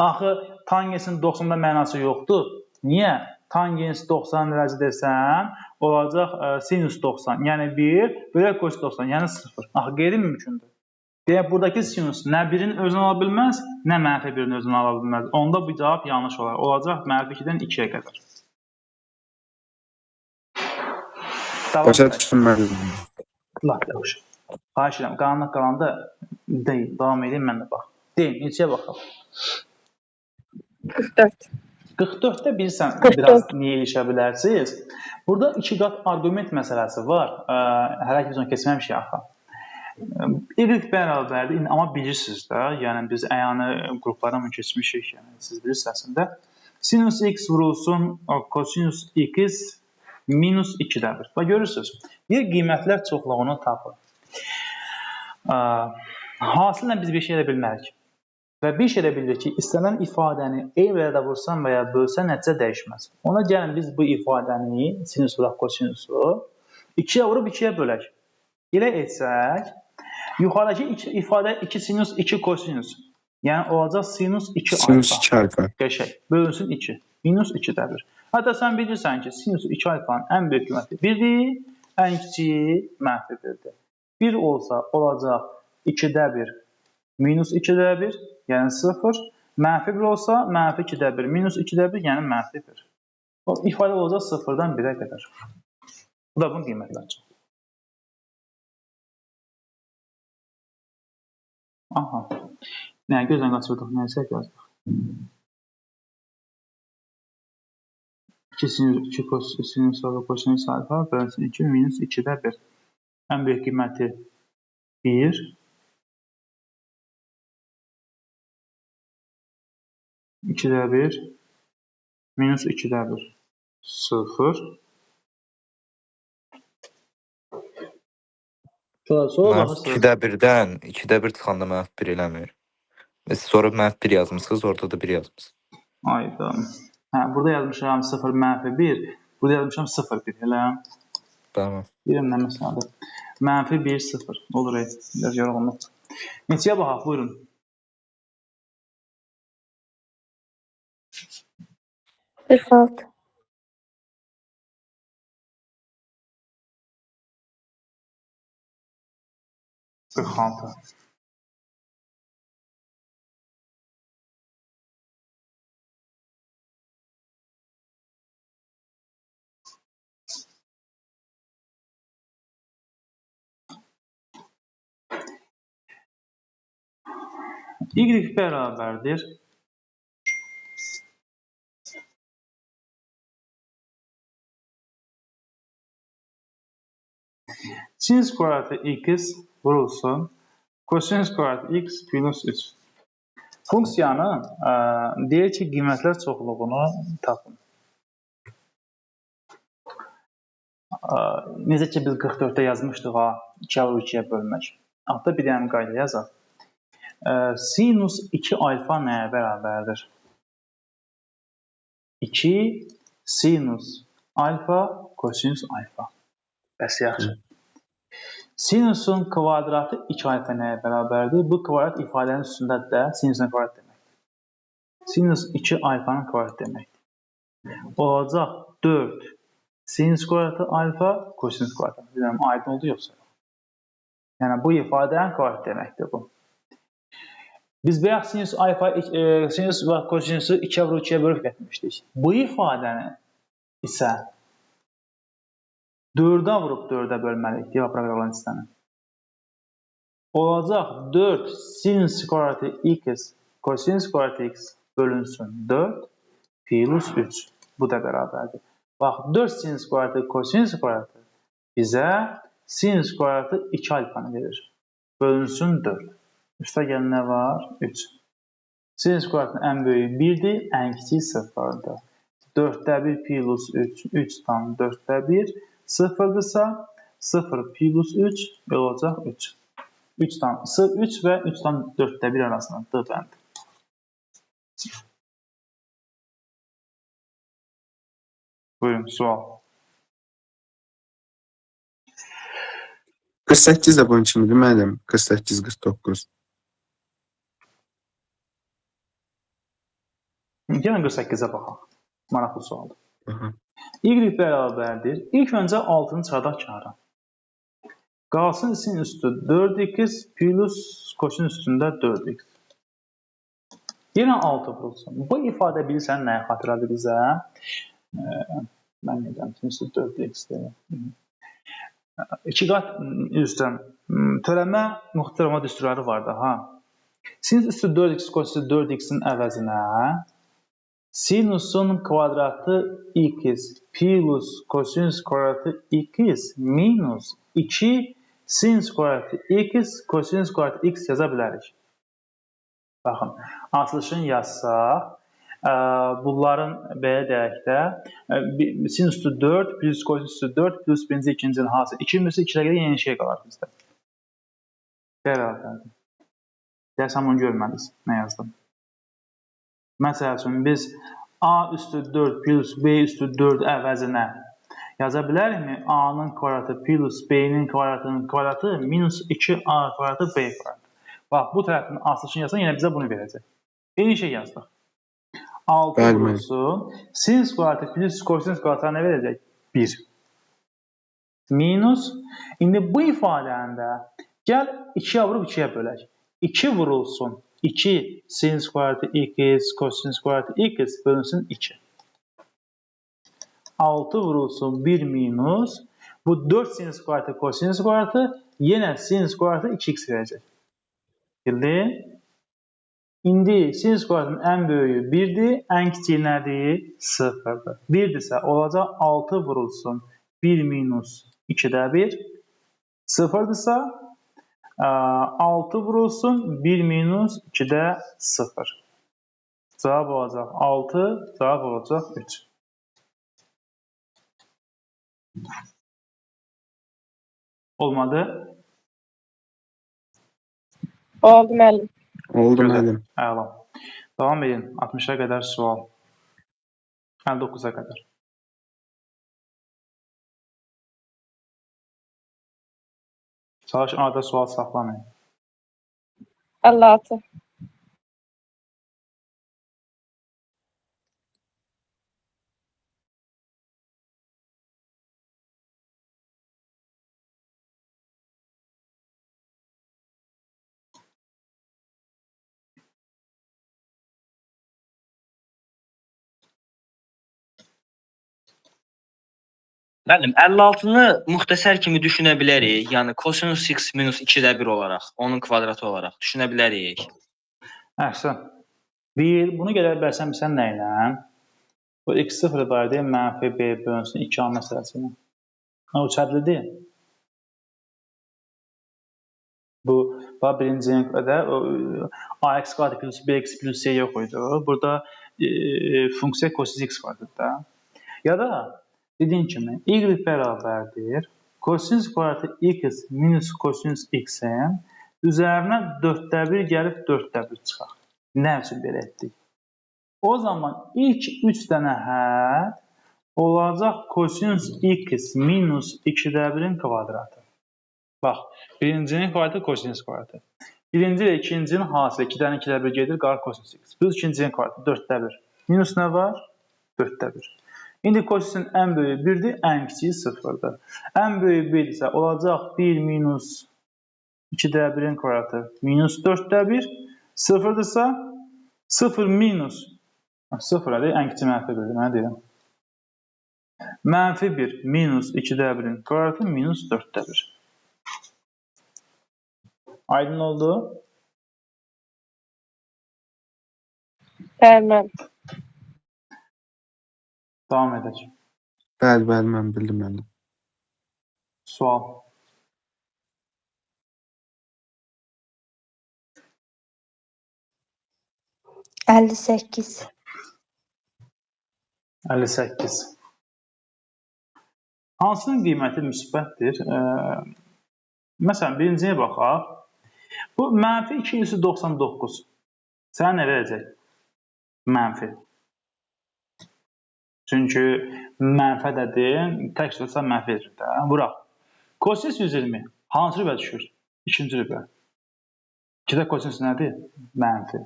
Axı tangensin 90-da mənası yoxdur. Niyə? Tangens 90 dərəcə desəm, olacaq sinus 90, yəni 1 bölək kosinus 90, yəni 0. Axı qeyri-mümkündür. Deyək, buradakı sinus nə birin özünü ala bilməz, nə mənfi birin özünü ala bilməz. Onda bu cavab yanlış olar. Olacaq mənfi 2-dən 2-yə qədər. Başa düşdüm müəllim. Laf yaxşı. Xahiş edirəm, qaranlıq qalanda deyil, davam edeyim, mən də bax. Deyim, neçəyə baxalım? 44. 44-də bilirsən, biraz niyə ilişə bilərsiniz? Burada 2 qat arqument məsələsi var. Hələ ki biz onu keçməmişik axı. Y bərabərdir, amma bilirsiniz də, yəni biz əyani qruplardan mı keçmişik, yəni siz bilirsiniz əslində. Sinus x vurulsun kosinus x minus 2-dədir. Bax, görürsünüz, bir qiymətlər çoxluğunu tapır. Hasillə biz bir şey edə bilmərik. Və bir şey də bilirik ki, istənilən ifadəni eyvələ də vursan və ya bölsən nəticə dəyişməz. Ona gəlin biz bu ifadəni, sinus vuraq kosinusu, 2-yə vurub 2-yə bölək. Elə etsək, yuxarıdakı ifadə 2 sinus 2 kosinus. Yəni olacaq sinus 2 alfa. Sinus 2 alfa. Qəşəng. Bölünsün 2. Minus 2-dədir. Hətta sən bilirsən ki, sinus 2 alfanın ən böyük qiyməti 1-dir, ən kiçiyi mənfi 1-dir. 1 olsa olacaq 2-də 1 minus 2-də 1, yəni 0. Mənfi 1 olsa, mənfi 2-də 1, minus 2-də 1, yəni mənfi 1. İfadə olacaq 0-dan 1-ə qədər. Bu da bunun qiymətləri çox. Aha. Nə, gözdən qaçırdıq, nəysə yazdıq. 2 sinus alfa, kosinus alfa, bölünsün 2, minus 2-də 1. Ən böyük qiyməti 1. 2-də 1, minus 2-də 1, 0. Sonra 2-də 1-dən 2-də 1 çıxanda mənfi 1 eləmir. Sonra mənfi 1 yazmışsınız, orada da 1 yazmışsınız. Ayda. Hə, burada yazmışam 0 mənfi 1, burada yazmışam 0 1, elə? Tamam. Bilirəm nə məsələdir. Mənfi 1 0. Olur, biraz yorğunluq. Neçəyə baxaq, buyurun. Qırx altı. Y bərabərdir. Sinüs kvadratı x vurulsun kosinüs kvadratı x minus 3. Funksiyanın deyir ki, qiymətlər çoxluğunu tapın. Necə ki, biz 44-də yazmışdıq, 2-yə vurub 2-yə bölmək. Hatta bir dənə qayda yazaq. Sinus 2 alfa nəyə bərabərdir? 2 sinus alfa kosinus alfa. Bəs yaxşı. Sinusun kvadratı 2 alfa nəyə bərabərdir? Bu kvadrat ifadənin üstündədir də sinusun kvadrat deməkdir. Sinus 2 alfanın kvadrat deməkdir. Olacaq 4 sinus kvadratı alfa kosinus kvadratı. Bilməm, aydın oldu yoxsa? Yəni bu ifadənin kvadrat deməkdir bu. Biz bayaq sinus alfa, sinus və kosinusu 2-yə vurub 2-yə bölüb gətirmişdik. Bu ifadəni isə 4-ə vurub 4-ə bölməliyik, deyə proqramın istənir. Olacaq 4 sinus kvadratı x kosinus kvadratı x bölünsün 4 plus 3. Bu da bərabərdir. Bax, 4 sinus kvadratı kosinus kvadratı bizə sinus kvadratı 2 alfanı verir. Bölünsün 4. Üstə gəlin nə var? 3. Sinüs kvadratının ən böyüyü 1-dir, ən kiçiyi 0-dır. 4-də 1 plus 3, 3 tam 4-də 1 0-dırsa, 0 plus 3 olacaq 3. 3 və 3 tam 4-də 1 arasındadır bənd. Buyurun, sual. 48 də bunun kimidir müəllim? 48, 49. Gəlin 48-ə baxaq. Maraqlı sualdır. Aha. Y bərabərdir. İlk öncə 6-nı çıxardaq kənara. Qalsın sin üstü 4x plus kosin üstündə 4x. Yenə 6 vurulsun. Bu ifadə bilirsən nəyə xatırladı bizə? Mən necəm sin üstü 4x-dir. 2 qat üzrə törəmə müxtərəmə düsturları var da, ha. Sin üstü 4x kosin 4x-in əvəzinə sinusun kvadratı x plus kosinüs kvadratı x minus 2 sinüs kvadratı x kosinüs kvadratı x yaza bilərik. Baxın, açılışını yazsaq, bunların belə deyək də, sin üstü 4 plus kosinüs üstü 4 plus birinci, ikincinin hansı? 2 minus 2-yə görə yeni şey qalar bizdə. Bərabərdir. Deyəsən bunu görmədiniz, nə yazdım? Məsəl üçün, biz a üstü 4 plus b üstü 4 əvəzinə yaza bilərikmi? A-nın kvadratı plus b-nin kvadratının kvadratı minus 2a kvadratı b kvadratı. Bax, bu tərəfin açılışını yazsan, yenə bizə bunu verəcək. Eyni şey yazdıq. 6 vurulsun. Sinüs kvadratı plus kosinüs kvadratı nə verəcək? 1. Minus. İndi bu ifadəndə gəl 2-yə vurub 2-yə bölək. 2 vurulsun. 2 sinüs kvadratı x kosinüs kvadratı x bölünsün 2. 6 vurulsun 1 minus. Bu 4 sinüs kvadratı kosinüs kvadratı yenə sinüs kvadratı 2x verəcək. İndi sinüs kvadratının ən böyüyü 1-dir, ən kiçiyi nədir? 0-dır. 1-dirsə olacaq 6 vurulsun 1 minus 2-də 1. 0-dırsa 6 vurulsun 1 minus 2-də 0. Cavab olacaq 6, cavab olacaq 3. Olmadı? Oldu müəllim. Oldu Gözəl. müəllim. Əla. Davam edin. 60-a qədər sual. 59-a qədər. Çalış arada sual saxlamayın. 56. Müəllim, 56-nı müxtəsər kimi düşünə bilərik. Yəni kosinus x minus 2-də 1 olaraq, onun kvadratı olaraq düşünə bilərik. Əhsən. Bunu qədər bəlsəmirsən nə ilə? Bu x0 var deyə mənfi b bölünsün 2a məsələsini. O çədlidir. Bu, birinci nöqtədə ax kvadrat plus bx plus c yox idi. Burada funksiya kosinus x vardır da. Ya da dediyim kimi, y bərabərdir. Kosinus kvadratı x minus kosinus x-in üzərinə 4-də 1 gəlib 4-də 1 çıxaq. Nə üçün belə etdik? O zaman ilk 3 dənə hədd olacaq kosinus x minus 2-də 1-in kvadratı. Bax, birincinin kvadratı kosinus kvadratı. Birinci ilə ikincinin hasılı 2-dən 2-də 1 gedir, qalır kosinus x. Plus ikincinin kvadratı 4-də 1. Minus nə var? 4-də 1. İndi kosinusun ən böyüyü 1-dir, ən kiçiyi 0-dır. Ən böyüyü 1-dirsə olacaq 1 minus 2-də 1-in kvadratı minus 4-də 1. 0-dırsa 0 minus 0-dir, ən kiçik mənfi 1-dir, mənə deyirəm. Mənfi 1 minus 2-də 1-in kvadratı minus 4-də 1. Aydın oldu? Bəli müəllim. Davam edək. Bəli, mən bildim müəllim. Sual. 58. 58. Hansının qiyməti müsbətdir? Məsələn, birinciyə baxaq. Bu mənfi 299 sənə nə verəcək? Mənfi. Çünki mənfədədir, tək tutsa mənfi verir də. Vuraq. Kosinus 120 hansı rübə düşür? İkinci rübə. 2-də kosinus nədir? Mənfi.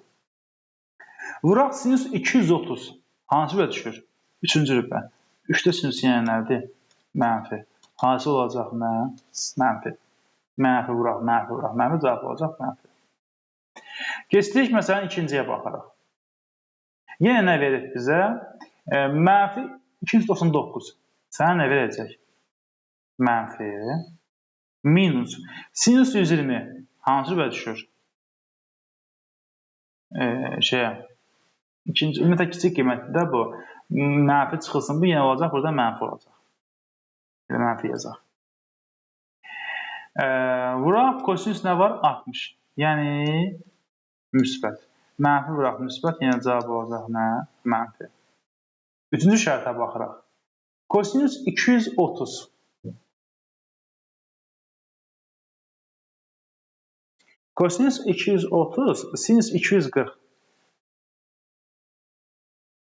Vuraq sinus 230 hansı rübə düşür? Üçüncü rübə. 3-də sinus yenə nədir? Mənfi. Hasil olacaq nə? Mənfi. Mənfi vuraq, mənfi vuraq. Mənfi cavab olacaq mənfi. Keçdik, məsələn, ikinciyə baxaraq. Yenə nə verir bizə? Mənfi 299. Sənə nə verəcək? Mənfi. Minus. Sinus 120 hansı rübə düşür? Ümumiyyətlə, kiçik qiymətli də bu. Mənfi çıxılsın, bu yenə olacaq, burada mənfi olacaq. Mənfi yazaq. Vuraq, kosinus nə var? 60. Yəni, müsbət. Mənfi vuraq, müsbət, yenə cavab olacaq nə? Mənfi. Üçüncü şərtə baxıraq. Kosinus 230. Kosinus 230, sinus 240.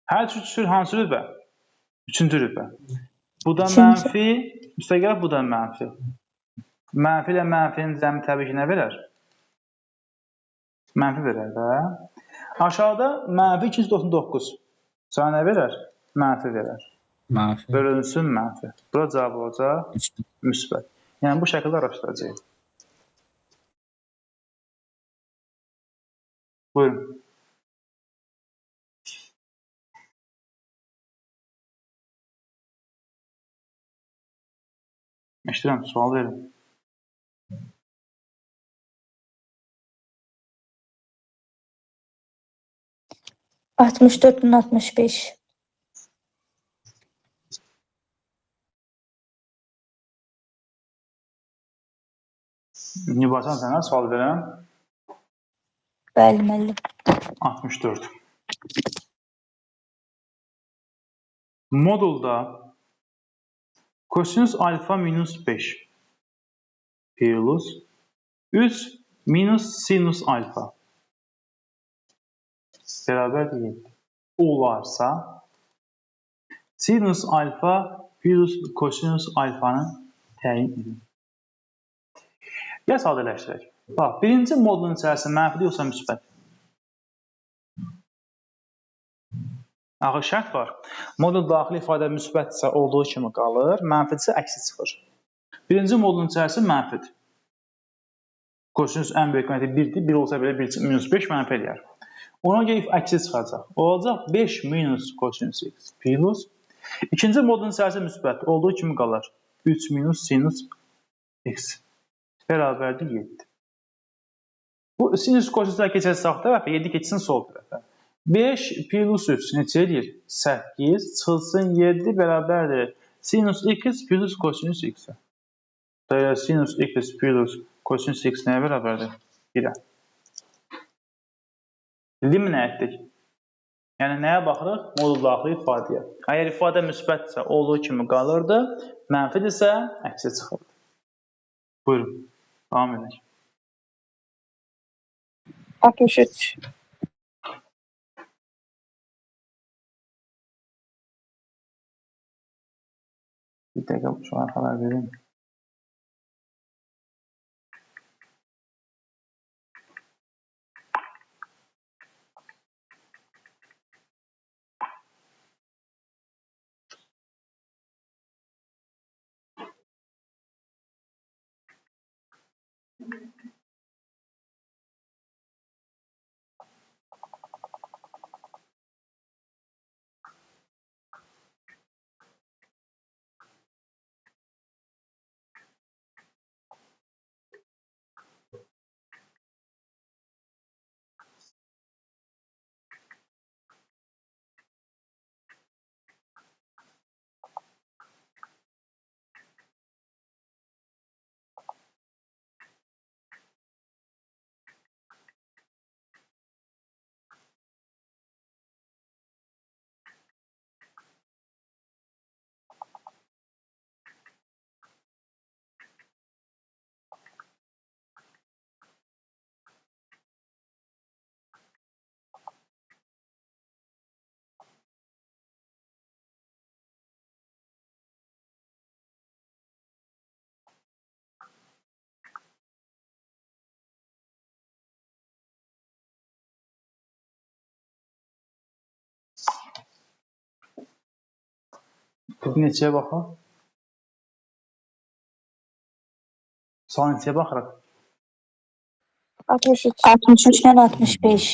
Hər üçü hansı rübə? Üçüncü rübə. Bu da mənfi, müstəqil bu da mənfi. Mənfi ilə mənfinin cəmi təbii ki, nə verər? Mənfi verər də. Aşağıda mənfi 299. Sana nə verər? Mənfi verər. Mənfi. Bölünsün mənfi. Bura cavab olacaq müsbət. Yəni bu şəkildə araşdıracağıq. Buyurun. Eşidirəm, sual verin. Altmış 65. Nibasan sənə sual verəm. Bəli, müəllim. 64. Modulda kosinus alfa minus 5 plus 3 minus sinus alfa bərabərdir 7 olarsa sinus alfa plus kosinus alfanı təyin edin. Gəl sadələşdirək. Bax, birinci modulun içərisində mənfidir yoxsa müsbət? Axı şərt var. Modul daxili ifadə müsbətsə olduğu kimi qalır, mənfidirsə əksi çıxır. Birinci modulun içərisində mənfidir. Kosinus ən böyük qiyməti 1-dir, 1 olsa belə 1 minus 5 mənfi eləyər. Ona görə əksi çıxacaq. Olacaq 5 minus kosinus x plus. İkinci modulun içərisində müsbət olduğu kimi qalır. 3 minus sinus x bərabərdir 7. Bu sinus kosinuslar keçər sağ tərəfə, 7 keçsin sol tərəfə. 5 plus 3 neçə edir? 8 çıxılsın 7 bərabərdir. Sinus x plus kosinus x. Sinus x plus kosinus x nəyə bərabərdir? 1-ə. Bildinmi nə etdik? Yəni nəyə baxırıq? Modul daxili ifadəyə. Əgər ifadə müsbətsə olduğu kimi qalırdı, mənfidirsə əksi çıxırdı. Buyurun, davam edək. 63. Bir dəqiqə şu an xəbər verin. Bir neçəyə baxaq? Sual neçəyə baxırıq? 63. 63-dən 65.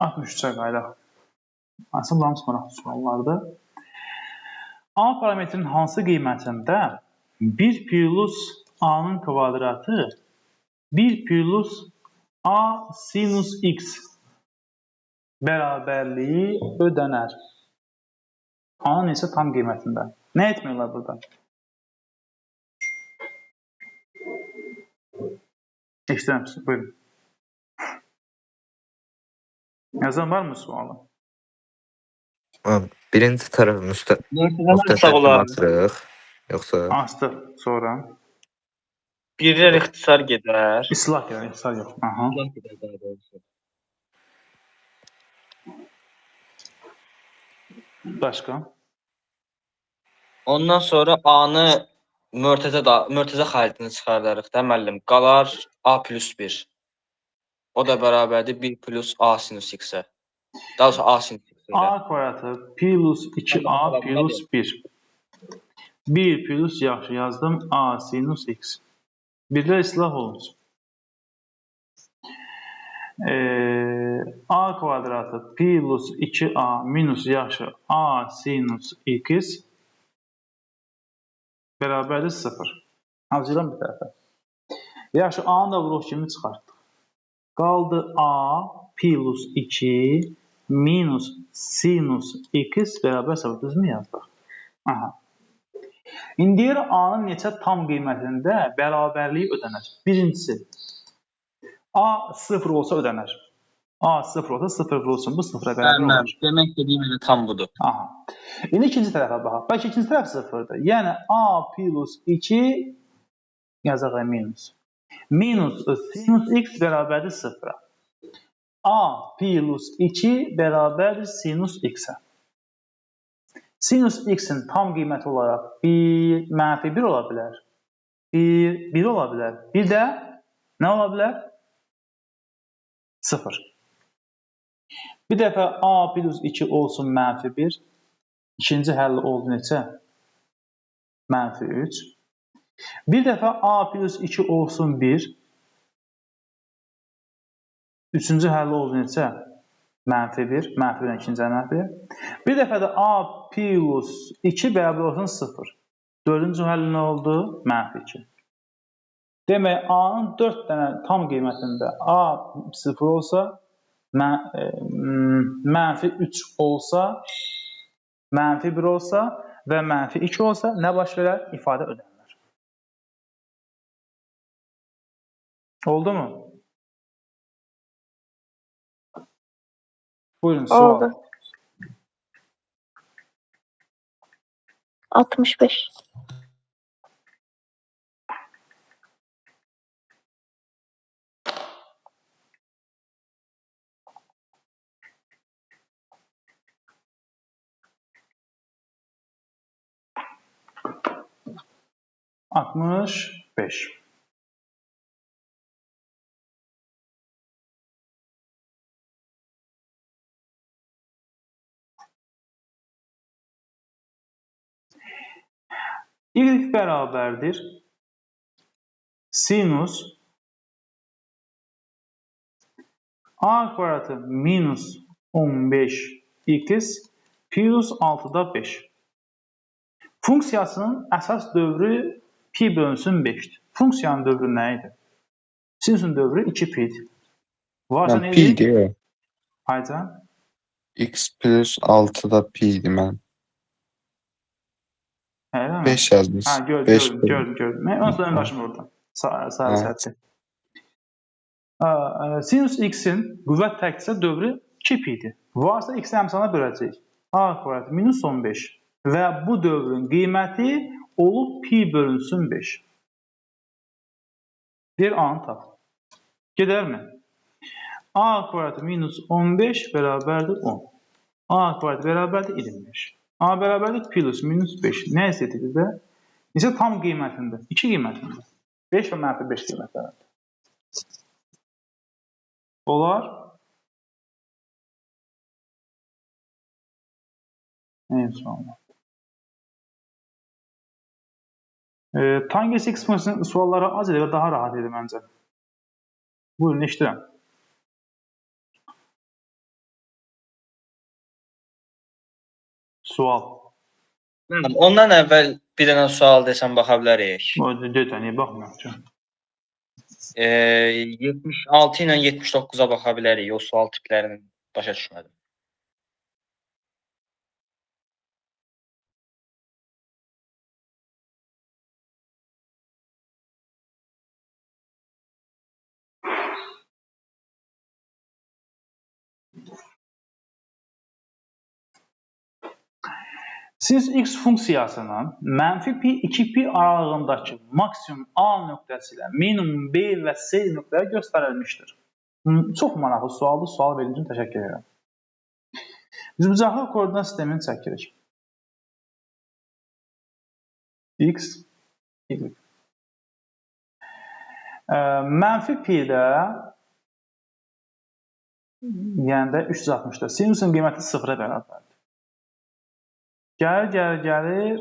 63-ə qayıdaq. Aslında bunların sonraki suallardır. A parametrin hansı qiymətində 1 plus A-nın kvadratı 1 plus A sinus x bərabərliyi ödənər? A-nın isə tam qiymətində. Nə etmirlər burada? Eşidirəm sizi, buyurun. Yazan var mı sualı? Birinci tərəf Müxtəsər sağ kimi olar. açırıq, yoxsa? Astı sonra. Birlər ixtisar gedər. İslah yəni, ixtisar yox. Aha. İslah gedər daha doğrusu. Başqa? Ondan sonra A-nı mörtəzə xaritini çıxardarıq da müəllim. Qalar A plus 1. O da bərabərdir 1 plus A sinus x-ə. Daha sonra A sinus x-ə. A kvadratı plus 2A plus 1. 1 plus yaxşı yazdım A sinus x. Birlər islah olunsun. A kvadratı plus 2A minus yaxşı A sinus x bərabərdir 0. Hazırlayalım bir tərəfə. Yaxşı, A-nı da vuruq kimi çıxartdıq. Qaldı A plus 2 minus sinus x bərabər 0. Düzmü yazdıq? Aha. İndi deyir A-nın neçə tam qiymətində bərabərliyi ödənər? Birincisi, A 0 olsa ödənər. A 0 olsa 0 vurulsun, bu 0-a bərabər olur. Demək dediyim elə tam budur. Aha. İndi ikinci tərəfə baxaq. Bəlkə ikinci tərəf 0-dır. Yəni A plus 2 yazaq minus. Minus sinus x bərabərdir 0-a. A plus 2 bərabərdir sinus x-ə. Sinus x-in tam qiyməti olaraq mənfi 1 ola bilər. 1 ola bilər. Bir də nə ola bilər? 0. Bir dəfə A plus 2 olsun mənfi 1. İkinci həlli oldu neçə? Mənfi 3. Bir dəfə A plus 2 olsun 1. Üçüncü həlli oldu neçə? Mənfi 1. Mənfi 1-dən ikinci mənfi. Bir dəfə də A plus 2 bərabər olsun 0. Dördüncü həlli nə oldu? Mənfi 2. Demək, A-nın 4 dənə tam qiymətində A 0 olsa, mənfi 3 olsa, mənfi 1 olsa və mənfi 2 olsa, nə baş verər? İfadə ödənilir. Oldu mu? Buyurun, sual. Oldu. 65. Altmış beş. Y bərabərdir sinus A kvadratı minus 15x plus 6'da 5. Funksiyasının əsas dövrü pi bölünsün 5'dir. Funksiyanın dövrü nə idi? Sinusun dövrü 2pi'dir. Varsa nə idi? Pi deyir. Aycan? X plus 6'da pi'ydi mən. Elə mi? 5 yazmış. Ha, Beş gördüm. Mən sonra öndaşım orada. Sarı sərtçi. Sinus x'in qüvvət təkcə dövrü 2pi'dir. Varsa x-i əmsana böləcək. A kvadratı minus 15 və bu dövrün qiyməti olub pi bölünsün 5. Bir A-nı tap. Gedərmi? A kvadratı minus 15 bərabərdir 10. A kvadratı bərabərdir 25. A bərabərdir plus minus 5. Nə istədik bizdə? Necə tam qiymətində? 2 qiymətində. 5 və mənfi 5 qiymətlərində. Olar. Neyim suallar? Tangent X funksiyasının sualları az idi və daha rahat idi məncə. Buyurun, eşidirəm. Sual. Müəllim, ondan əvvəl bir dənə sual desəm baxa bilərik. Niyə baxmıram ki? 76 ilə 79-a baxa bilərik. O sual tiplərini başa düşmədim. Sinüs X funksiyasının mənfi pi 2pi aralığındakı maksimum A nöqtəsi ilə minimum B və C nöqtələri göstərilmişdir. Çox maraqlı sualdır. Sual verdiğiniz üçün təşəkkür edirəm. Düzbucaqlı koordinat sistemini çəkirik. X, Y. Mənfi pi-də yəni də 360-da sinusun qiyməti 0-a bərabərdir. Gəlir.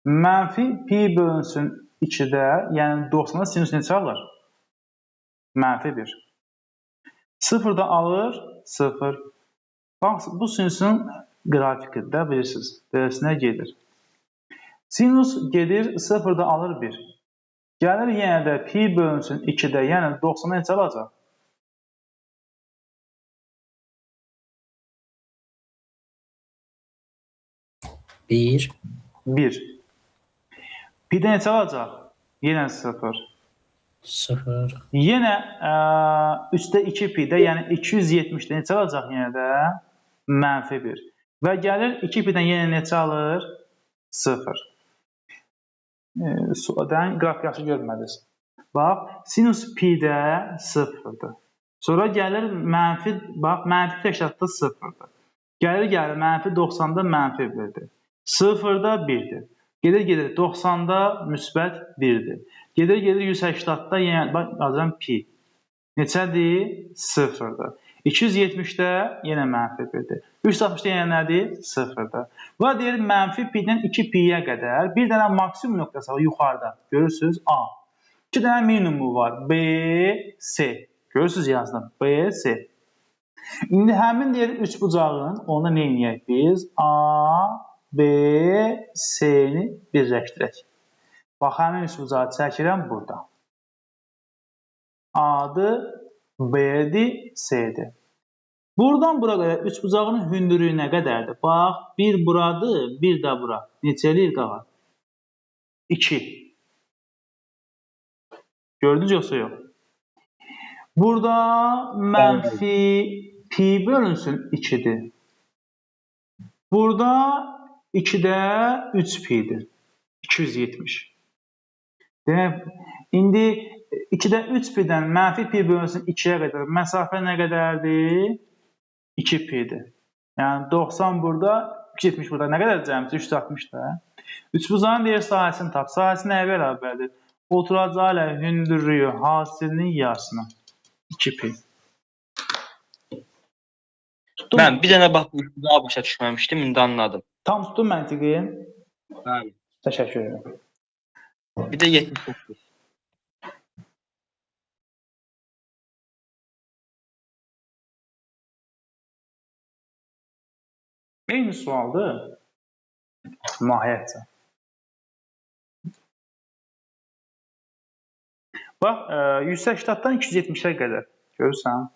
Mənfi pi bölünsün 2-də, yəni 90-da sinus neçə alır? Mənfi 1. 0-da alır, 0. Bax, bu sinusun qrafikidir də, bilirsiniz. Dərsinə gedir. Sinus gedir, 0-da alır 1. Gəlir yenə də pi bölünsün 2-də, yəni 90-da neçə alacaq? 1. 1. Pi-də neçə alacaq? Yenə 0. 0. Yenə 3-də 2 pi-də, yəni 270-də neçə alacaq yenə də? Mənfi 1. Və gəlir 2 pi-dən yenə neçə alır? 0. Qrafik yaxşı görmədiniz. Bax, sinus pi-də 0-dır. Sonra gəlir mənfi 80-da 0-dır. Gəlir mənfi 90-da mənfi 1-dir. 0-da 1-dir. Gedir 90-da müsbət 1-dir. Gedir 180-da yenə yazıram pi. Neçədir? 0-dır. 270-də yenə mənfi 1-dir. 360-da yenə nədir? 0-dır. Və deyir mənfi pi-dən 2 pi-yə qədər bir dənə maksimum nöqtəsi var yuxarıda. Görürsünüz? A. 2 dənə minimumu var. B, C. Görürsünüz yazdım. B, C. İndi həmin deyir üçbucağın onda nə edək biz? A, B, C-ni birləşdirək. Bax, həmin üçbucağı çəkirəm burada. A-dır, B-dir, C-dir. Buradan bura qədər üçbucağın hündürlüyü nə qədərdir? Bax, bir buradır, bir də bura. Neçə eləyir qalan? 2. Gördünüz yoxsa yox? Burada mənfi pi bölünsün 2-dir. Burada 2-də 3 pi-dir. 270. Demək, indi 2-də 3 pi-dən mənfi pi bölünsün 2-yə qədər məsafə nə qədərdir? 2 pi-dir. Yəni 90 burada, 270 burada. Nə qədər cəmsi? 360-da. Üçbucağın deyir sahəsini tap. Sahəsi nəyə bərabərdir? Oturacağı ilə hündürlüyü hasilinin yarısına. 2 pi. Mən bir dənə bax, daha başa düşməmişdim, indi anladım. Tam tutdum məntiqi. Bəli. Təşəkkür edirəm. Bir də 79. Eyni sualdır. Mahiyyətcə. Bax, 180-dan 270-ə qədər. Görürsən?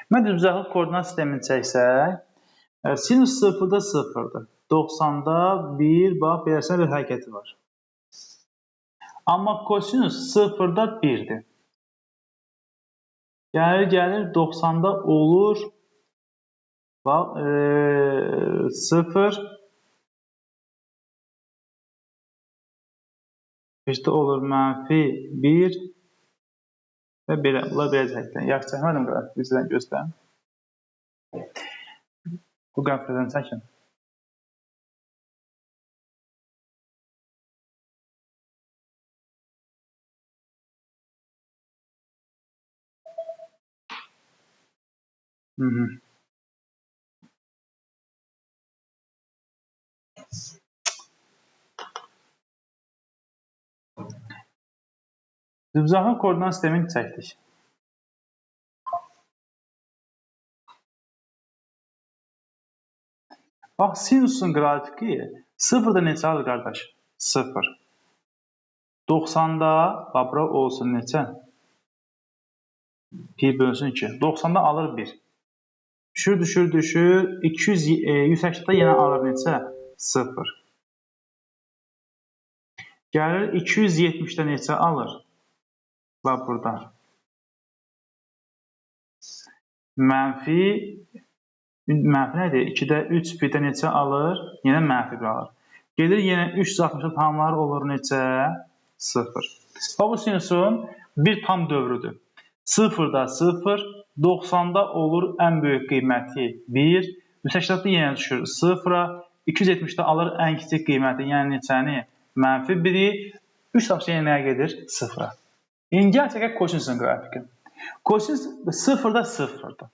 Mən düzbucaqlı koordinat sistemini çəksək, sinus 0-da 0-dır. 90-da 1, bax, beləsində bir hərəkəti var. Amma kosinus 0-da 1-dir. Gəlir 90-da olur, bax, 0, işte olur mənfi 1 və belə, bunlar belə çəkdən. Yaxşı çəkmədim qrafik, bizdən göstərim. Bu qrafikdən çəkin. Zıbzaqlı koordinat sistemini çəkdik. Bax, sinusun qrafiki 0-da neçə alır qardaş? 0. 90-da, bax, bura olsun neçə? Pi bölünsün 2. 90-da alır 1. Düşür. 180-də yenə alır neçə? 0. Gəlir 270-də neçə alır? Bax, burada. Mənfi nədir? 2-də 3 1-də neçə alır? Yenə mənfi 1 alır. Gedir yenə 360-da tamamlar olur neçə? 0. Bu sinusun bir tam dövrüdür. 0-da 0, 90-da olur ən böyük qiyməti 1, 180-də yenə düşür 0-a, 270-də alır ən kiçik qiyməti, yəni neçəni? Mənfi 1-i, 360 yenə nəyə gedir? 0-a. İndi gəl çəkək kosinusun qrafiki. Kosinus 0-da 0-dır.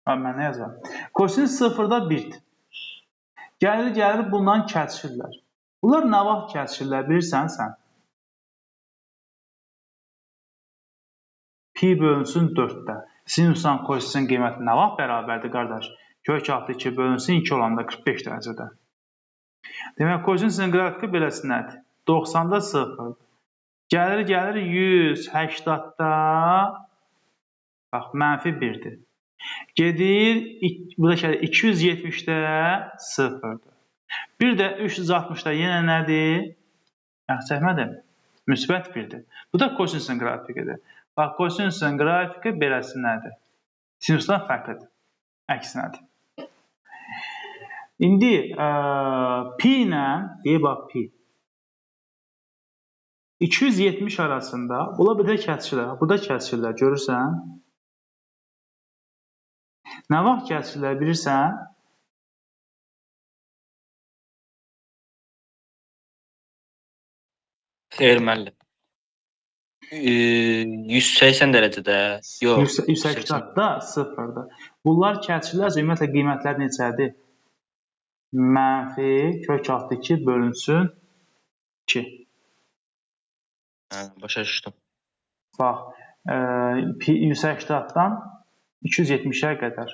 Mən nə yazıram? Kosinus 0-da 1-dir. Gəlir, bundan kəsirlər. Bunlar nə vaxt kəsirlər, bilirsən sən? Pi bölünsün 4-də. Sinusdan kosinusun qiyməti nə vaxt bərabərdir, qardaş? Kök altı 2 bölünsün 2 olanda 45 dərəcədə. Demək, kosinusun qrafiki beləsinədir. 90-da 0-dır. Gəlir 180-da bax, mənfi 1-dir. Gedir, 270-də 0-dır. Bir də 360-da yenə nədir? Çəkmədim. Müsbət 1-dir. Bu da kosinusun qrafikidir. Bax, kosinusun qrafiki beləsinədir. Sinusdan fərqlidir. Əksinədir. İndi pi ilə, deyək bax, pi. 270 arasında, bunlar burada kəsirlər. Burada kəsirlər, görürsən? Nə vaxt kəsirlər, bilirsən? Xeyr, müəllim. 180 dərəcədə, yox. 180-da 0-dır. Bunlar kəsirlər, ümumiyyətlə qiymətlər neçədir? Mənfi kök altı 2 bölünsün 2. Başa düşdüm. Bax, 180-dan 270-ə qədər.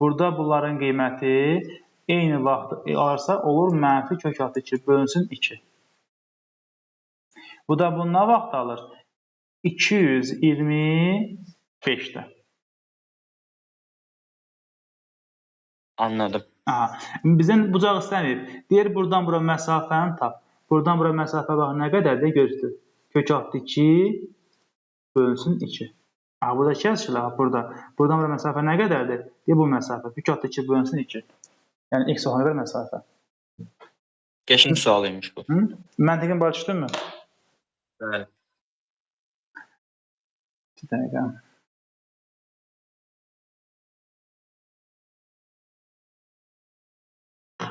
Burada bunların qiyməti eyni vaxt alırsa olur mənfi kök altı 2 bölünsün 2. Bu da bunu nə vaxt alır? 225-də. Anladım. Bizdən bucaq istəməyib. Deyir, buradan bura məsafəni tap. Buradan bura məsafə bax, nə qədərdir? Göstər. Kök altı 2 bölünsün 2. Burada kəsirlər, burada. Buradan bura məsafə nə qədərdir? Deyir, bu məsafə. Kök altı 2 bölünsün 2. Yəni, x oxuna görə məsafə. Qəşəng sualıymış bu. Məntiqin başa düşdünmü? Bəli. Bir dəqiqə.